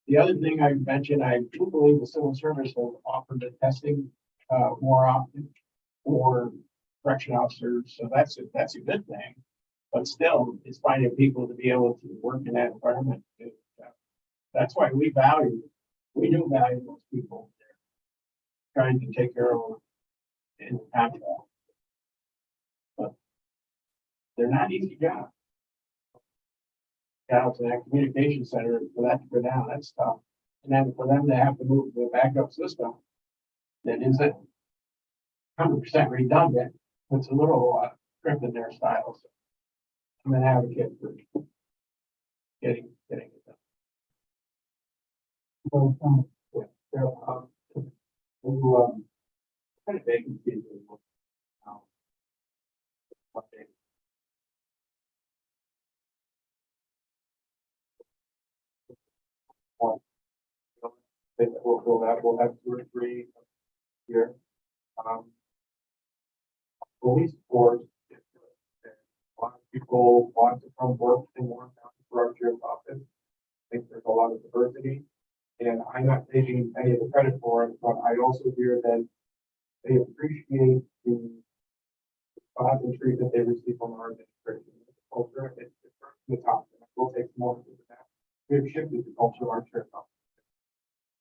The other thing I mentioned, I do believe the civil service will offer the testing more often for correction officers. So that's a good thing. But still, it's finding people to be able to work in that environment. That's why we do value those people there, trying to take care of them in the contract. But they're not easy jobs. Down to that communication center, for that to go down, that's tough. And then for them to have to move to a backup system that isn't 100% redundant, it's a little script in their style. So I'm an advocate for getting it done. So, So, who, kind of vacancies in what they want. We'll have 2 or 3 here. Police force. A lot of people want to come work in Warren County for our sheriff's office. I think there's a lot of diversity, and I'm not taking any of the credit for it, but I also hear that they appreciate the response and treatment they receive from our administration. Culture, it's from the top, and we'll take more of that. We have shifted the culture of our sheriff's office.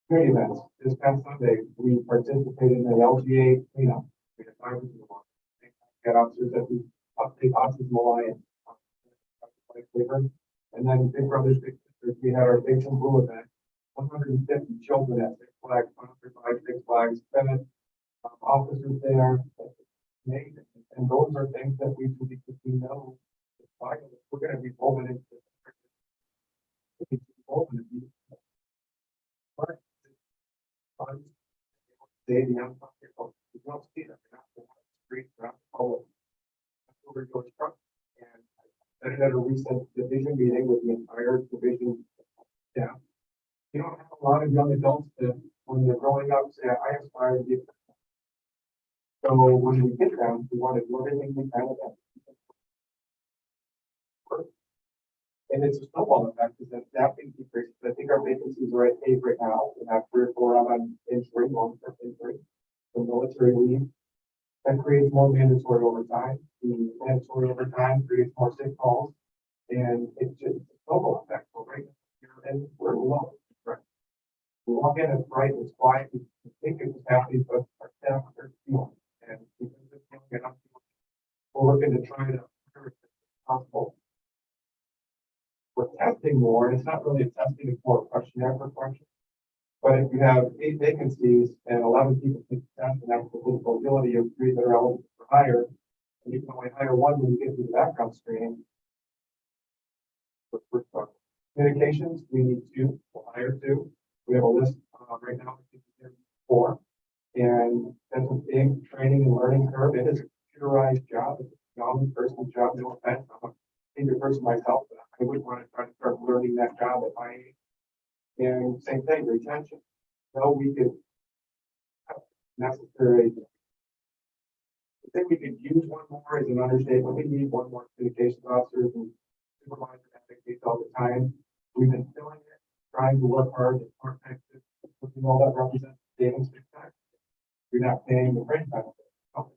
Community events. This past Sunday, we participated in the LGA cleanup. We had 5 of them. Got officers at the Upstate Autism Alliance. And then Big Brothers Big Sisters, we had our Big and Blue event. 150 children at Six Flags, sponsored by Six Flags, Senate officers there. Amazing. And those are things that we do because we know it's vital. We're going to be woven into Say the young people, you don't see them, they're not the street, they're not the public. That's where we're going from. And I said at a recent division meeting with the entire division staff. You don't have a lot of young adults that, when they're growing up, say, I aspire to be. So when we get them, we want to do everything we can with them. And it's a snowball effect because that staffing decreases. I think our vacancies are at 8 right now. We have 3 or 4 out on entry, one for entry, the military leave. That creates more mandatory overtime. The mandatory overtime creates more sick calls. And it's just a snowball effect. So right here, and we're low. Right. We walk in, it's bright, it's quiet. We think it's happening, but our staff are feeling. And because it's feeling enough, we're working to try to do it possible. We're testing more, and it's not really a testing, it's more a questionnaire for question. But if you have 8 vacancies and 11 people take the test, and that's the physical ability of 3 that are eligible for hire, and you can only hire 1 when you get through the background screening. We're stuck. Communications, we need 2, we'll hire 2. We have a list right now, I think there's 4. And that's a big training and learning curve. It is a computerized job, it's a young person's job, no offense. I'm a senior person myself, but I wouldn't want to try to start learning that job at my age. And same thing, retention. No, we could have necessary. I think we could use 1 more as an understatement. We need 1 more communications officer and supervisor advocates all the time. We've been filling it, trying to work hard, part-time, all that represents savings tax. You're not paying the fringe benefit. But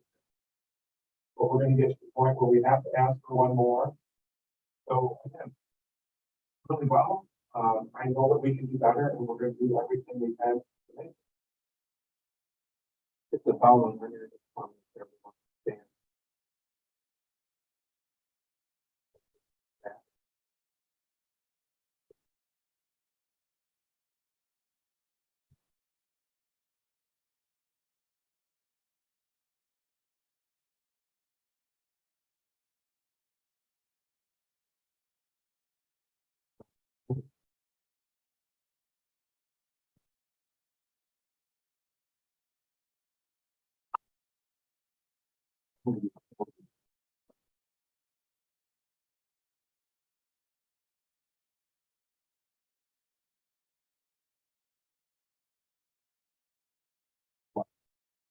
we're going to get to the point where we have to ask for 1 more. So again, really well. I know that we can do better, and we're going to do everything we can to make it. It's the following here. Everyone stand.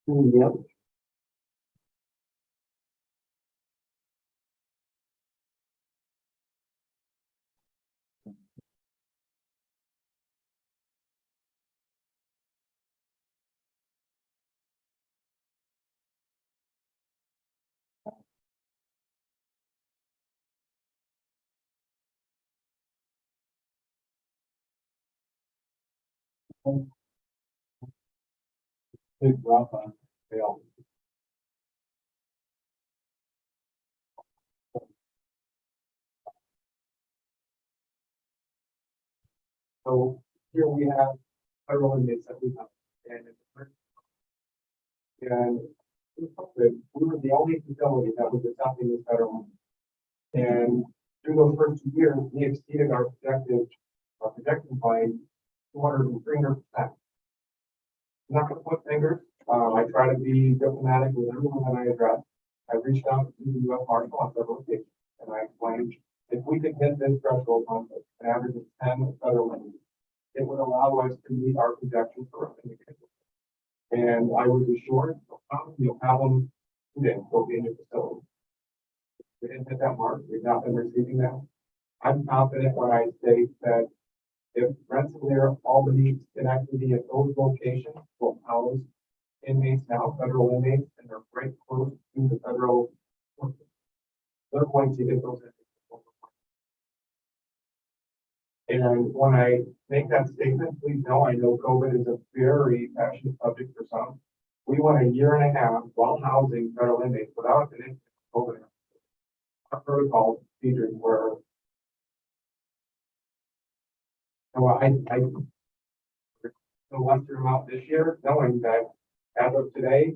Yep. big drop on sale. So here we have federal inmates that we have, and it's and we were the only facility that was accepting this federal money. And through those first 2 years, we exceeded our projection by 200 and 300%. I'm not gonna put fingers. I try to be diplomatic with everyone that I address. I reached out to the U.S. Marshal on several occasions, and I explained if we could hit this threshold on an average of 10 federal inmates, it would allow us to meet our projections for revenue. And I was assured, you'll have them today, they'll be in your facility. We didn't hit that mark, we've not been receiving that. I'm confident when I state that if Rensselaer, Albany, Schenectady, and those locations will house inmates now, federal inmates, and they're right close to the federal, they're going to get those inmates. And when I make that statement, please know, I know COVID is a very passionate subject for some. We went a year and a half while housing federal inmates without an incident of COVID. Our protocol procedures were. So I so once through out this year, knowing that as of today,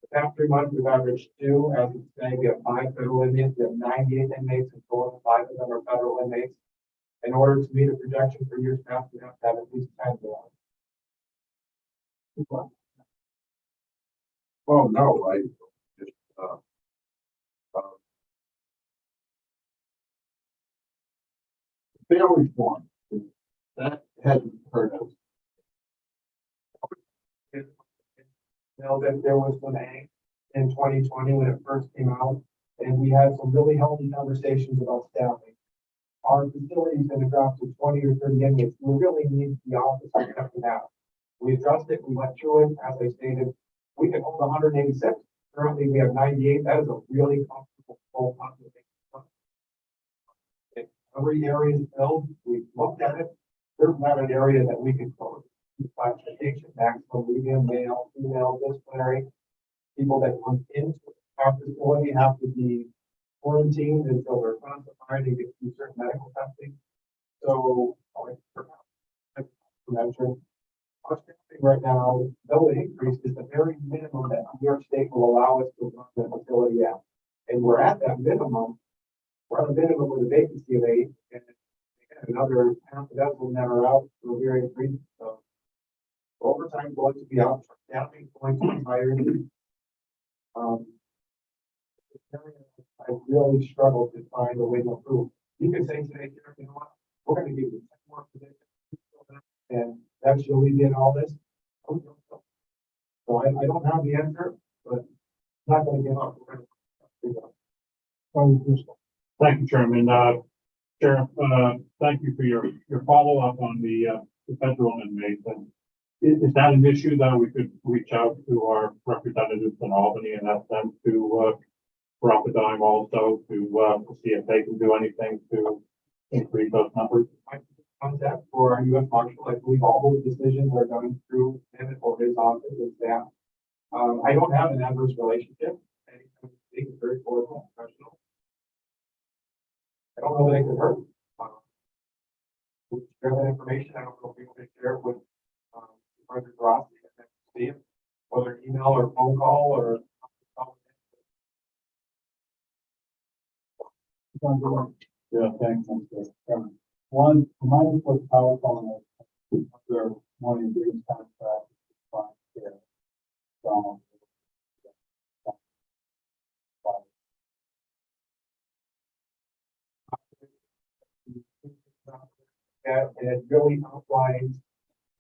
the past 3 months we've averaged 2. As of today, we have 5 federal inmates. We have 98 inmates in total. 5 of them are federal inmates. In order to meet a projection for years past, we have to have at least 10 more. Oh, no, I just, family form, that hasn't hurt us. Know that there was some angst in 2020 when it first came out, and we had some really healthy conversations about staffing. Our facility's gonna drop to 20 or 30 inmates. We really need the office we have to have. We addressed it, we went through it, as I stated, we can hold 186. Currently, we have 98. That is a really comfortable full population. If every area is filled, we looked at it, there's not an area that we can close. Classification, maximum, medium, male, female, disciplinary. People that come into our facility have to be quarantined until they're classified and get through certain medical testing. So, prevention. Our staffing right now, though it increased, is the very minimum that New York State will allow us to run the facility at. And we're at that minimum. We're at a minimum with a vacancy of 8, and another half a dozen that are out for various reasons. So overtime going to be out, staffing going to be higher. I really struggled to find a way to improve. You can say today, you know what, we're going to give you 10 more positions, and that should alleviate all this. So I don't have the answer, but I'm not going to give up. We're going to figure it out. Thank you, Chairman. Sheriff, thank you for your follow-up on the federal inmates. And is that an issue that we could reach out to our representatives in Albany and ask them to drop a dime also to see if they can do anything to increase those numbers? Contact for our U.S. Marshal. I believe all those decisions are going through him or his office and staff. I don't have an adverse relationship. Anything is very formal, professional. I don't know that it could hurt. Share that information. I don't know if we want to share it with Supervisor Rossi and see it, whether email or phone call or. Yeah, thanks, Mr. Chairman. One, remind us what power phone is, their one of these contracts. And it really outlines,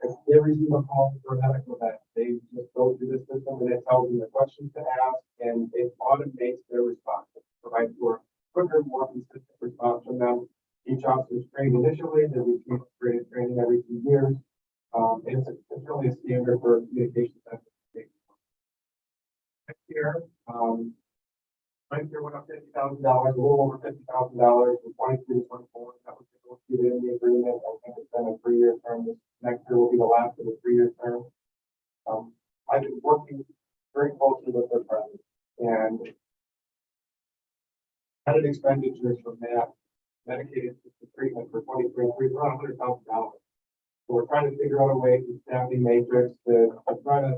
if they receive a call for a medical event, they just go through the system and it tells them the questions to ask, and it automates their response. It provides for quicker, more consistent response from them. Each officer is trained initially, they receive graded training every 2 years. It's really a standard for communication. Next year, right here went up $50,000, a little over $50,000 from 23 to 24. That was negotiated in the agreement. I think it's been a 3-year term. This next year will be the last of the 3-year term. I've been working very closely with their president, and added expenditures from that medicated treatment for 2023, it's around $100,000. So we're trying to figure out a way to staffing matrix to try to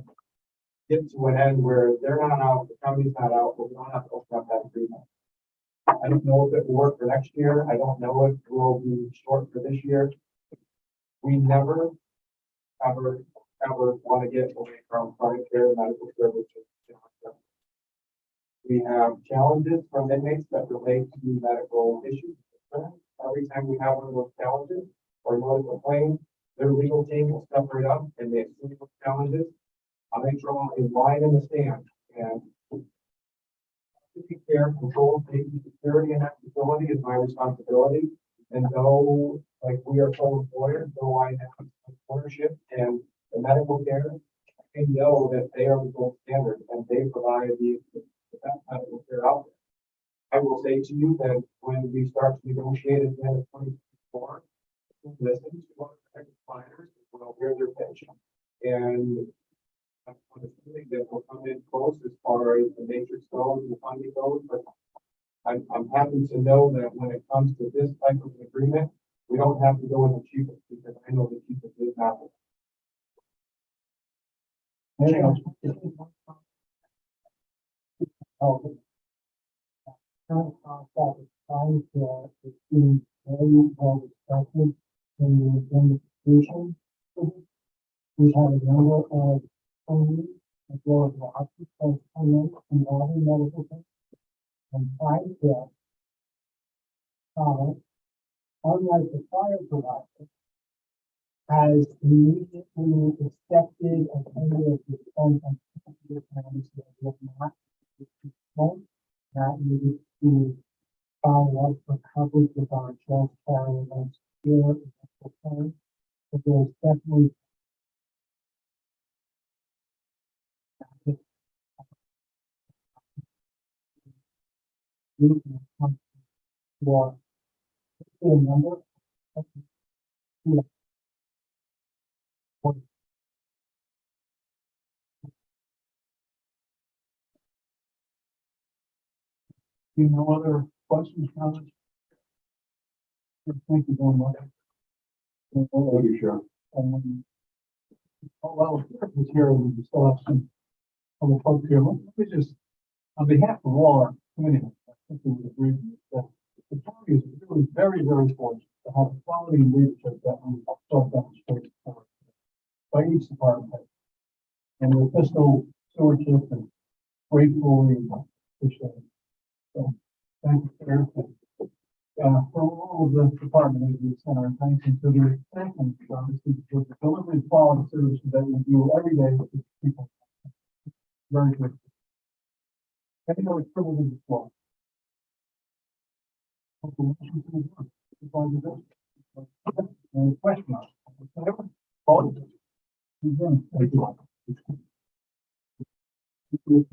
get to an end where they're not out, the county's not out, but we don't have to open up that treatment. I don't know if it will work for next year. I don't know if it will be short for this year. We never, ever want to get away from primary care medical services. We have challenges from inmates that relate to medical issues. Every time we have one of those challenges or notice a claim, their legal team will step right up and they assume those challenges. They draw a line in the sand and care, control, safety, security in that facility is my responsibility. And though, like, we are sole employers, though I have ownership and the medical care, I know that they are the gold standard and they provide the best medical care out there. I will say to you that when we start to negotiate at the end of 2024, listen to our providers, we'll hear their pitch. And I'm assuming that will come in close as far as the matrix goes and the funding goes, but I'm happy to know that when it comes to this type of an agreement, we don't have to go with the cheapest because I know the cheapest is not. Anything else? Current contract is trying to be very well respected in the institution. We have a number of trainees as well as doctors that come in and all the medical things. And trying to, unlike the fire provider, has immediately accepted a tender of the funds and the plans that will not that needed to follow up for coverage with our insurance carrier against here. So there's definitely for a number of no other questions, comments? Thank you very much. Thank you, Sean. Well, it's here, we still have some other folks here. Let me just, on behalf of all our committee, I think we would agree with that the county is really very, very fortunate to have a quality leadership that we saw demonstrated by each department head. And with fiscal stewardship and gratefully appreciate it. So, thank you, Chair. For all of the department of the center, and thanks to the second, obviously, for the delivery of quality services that we do every day with people. Very good. Any other privileges as well? Any questions? Vote. Thank you.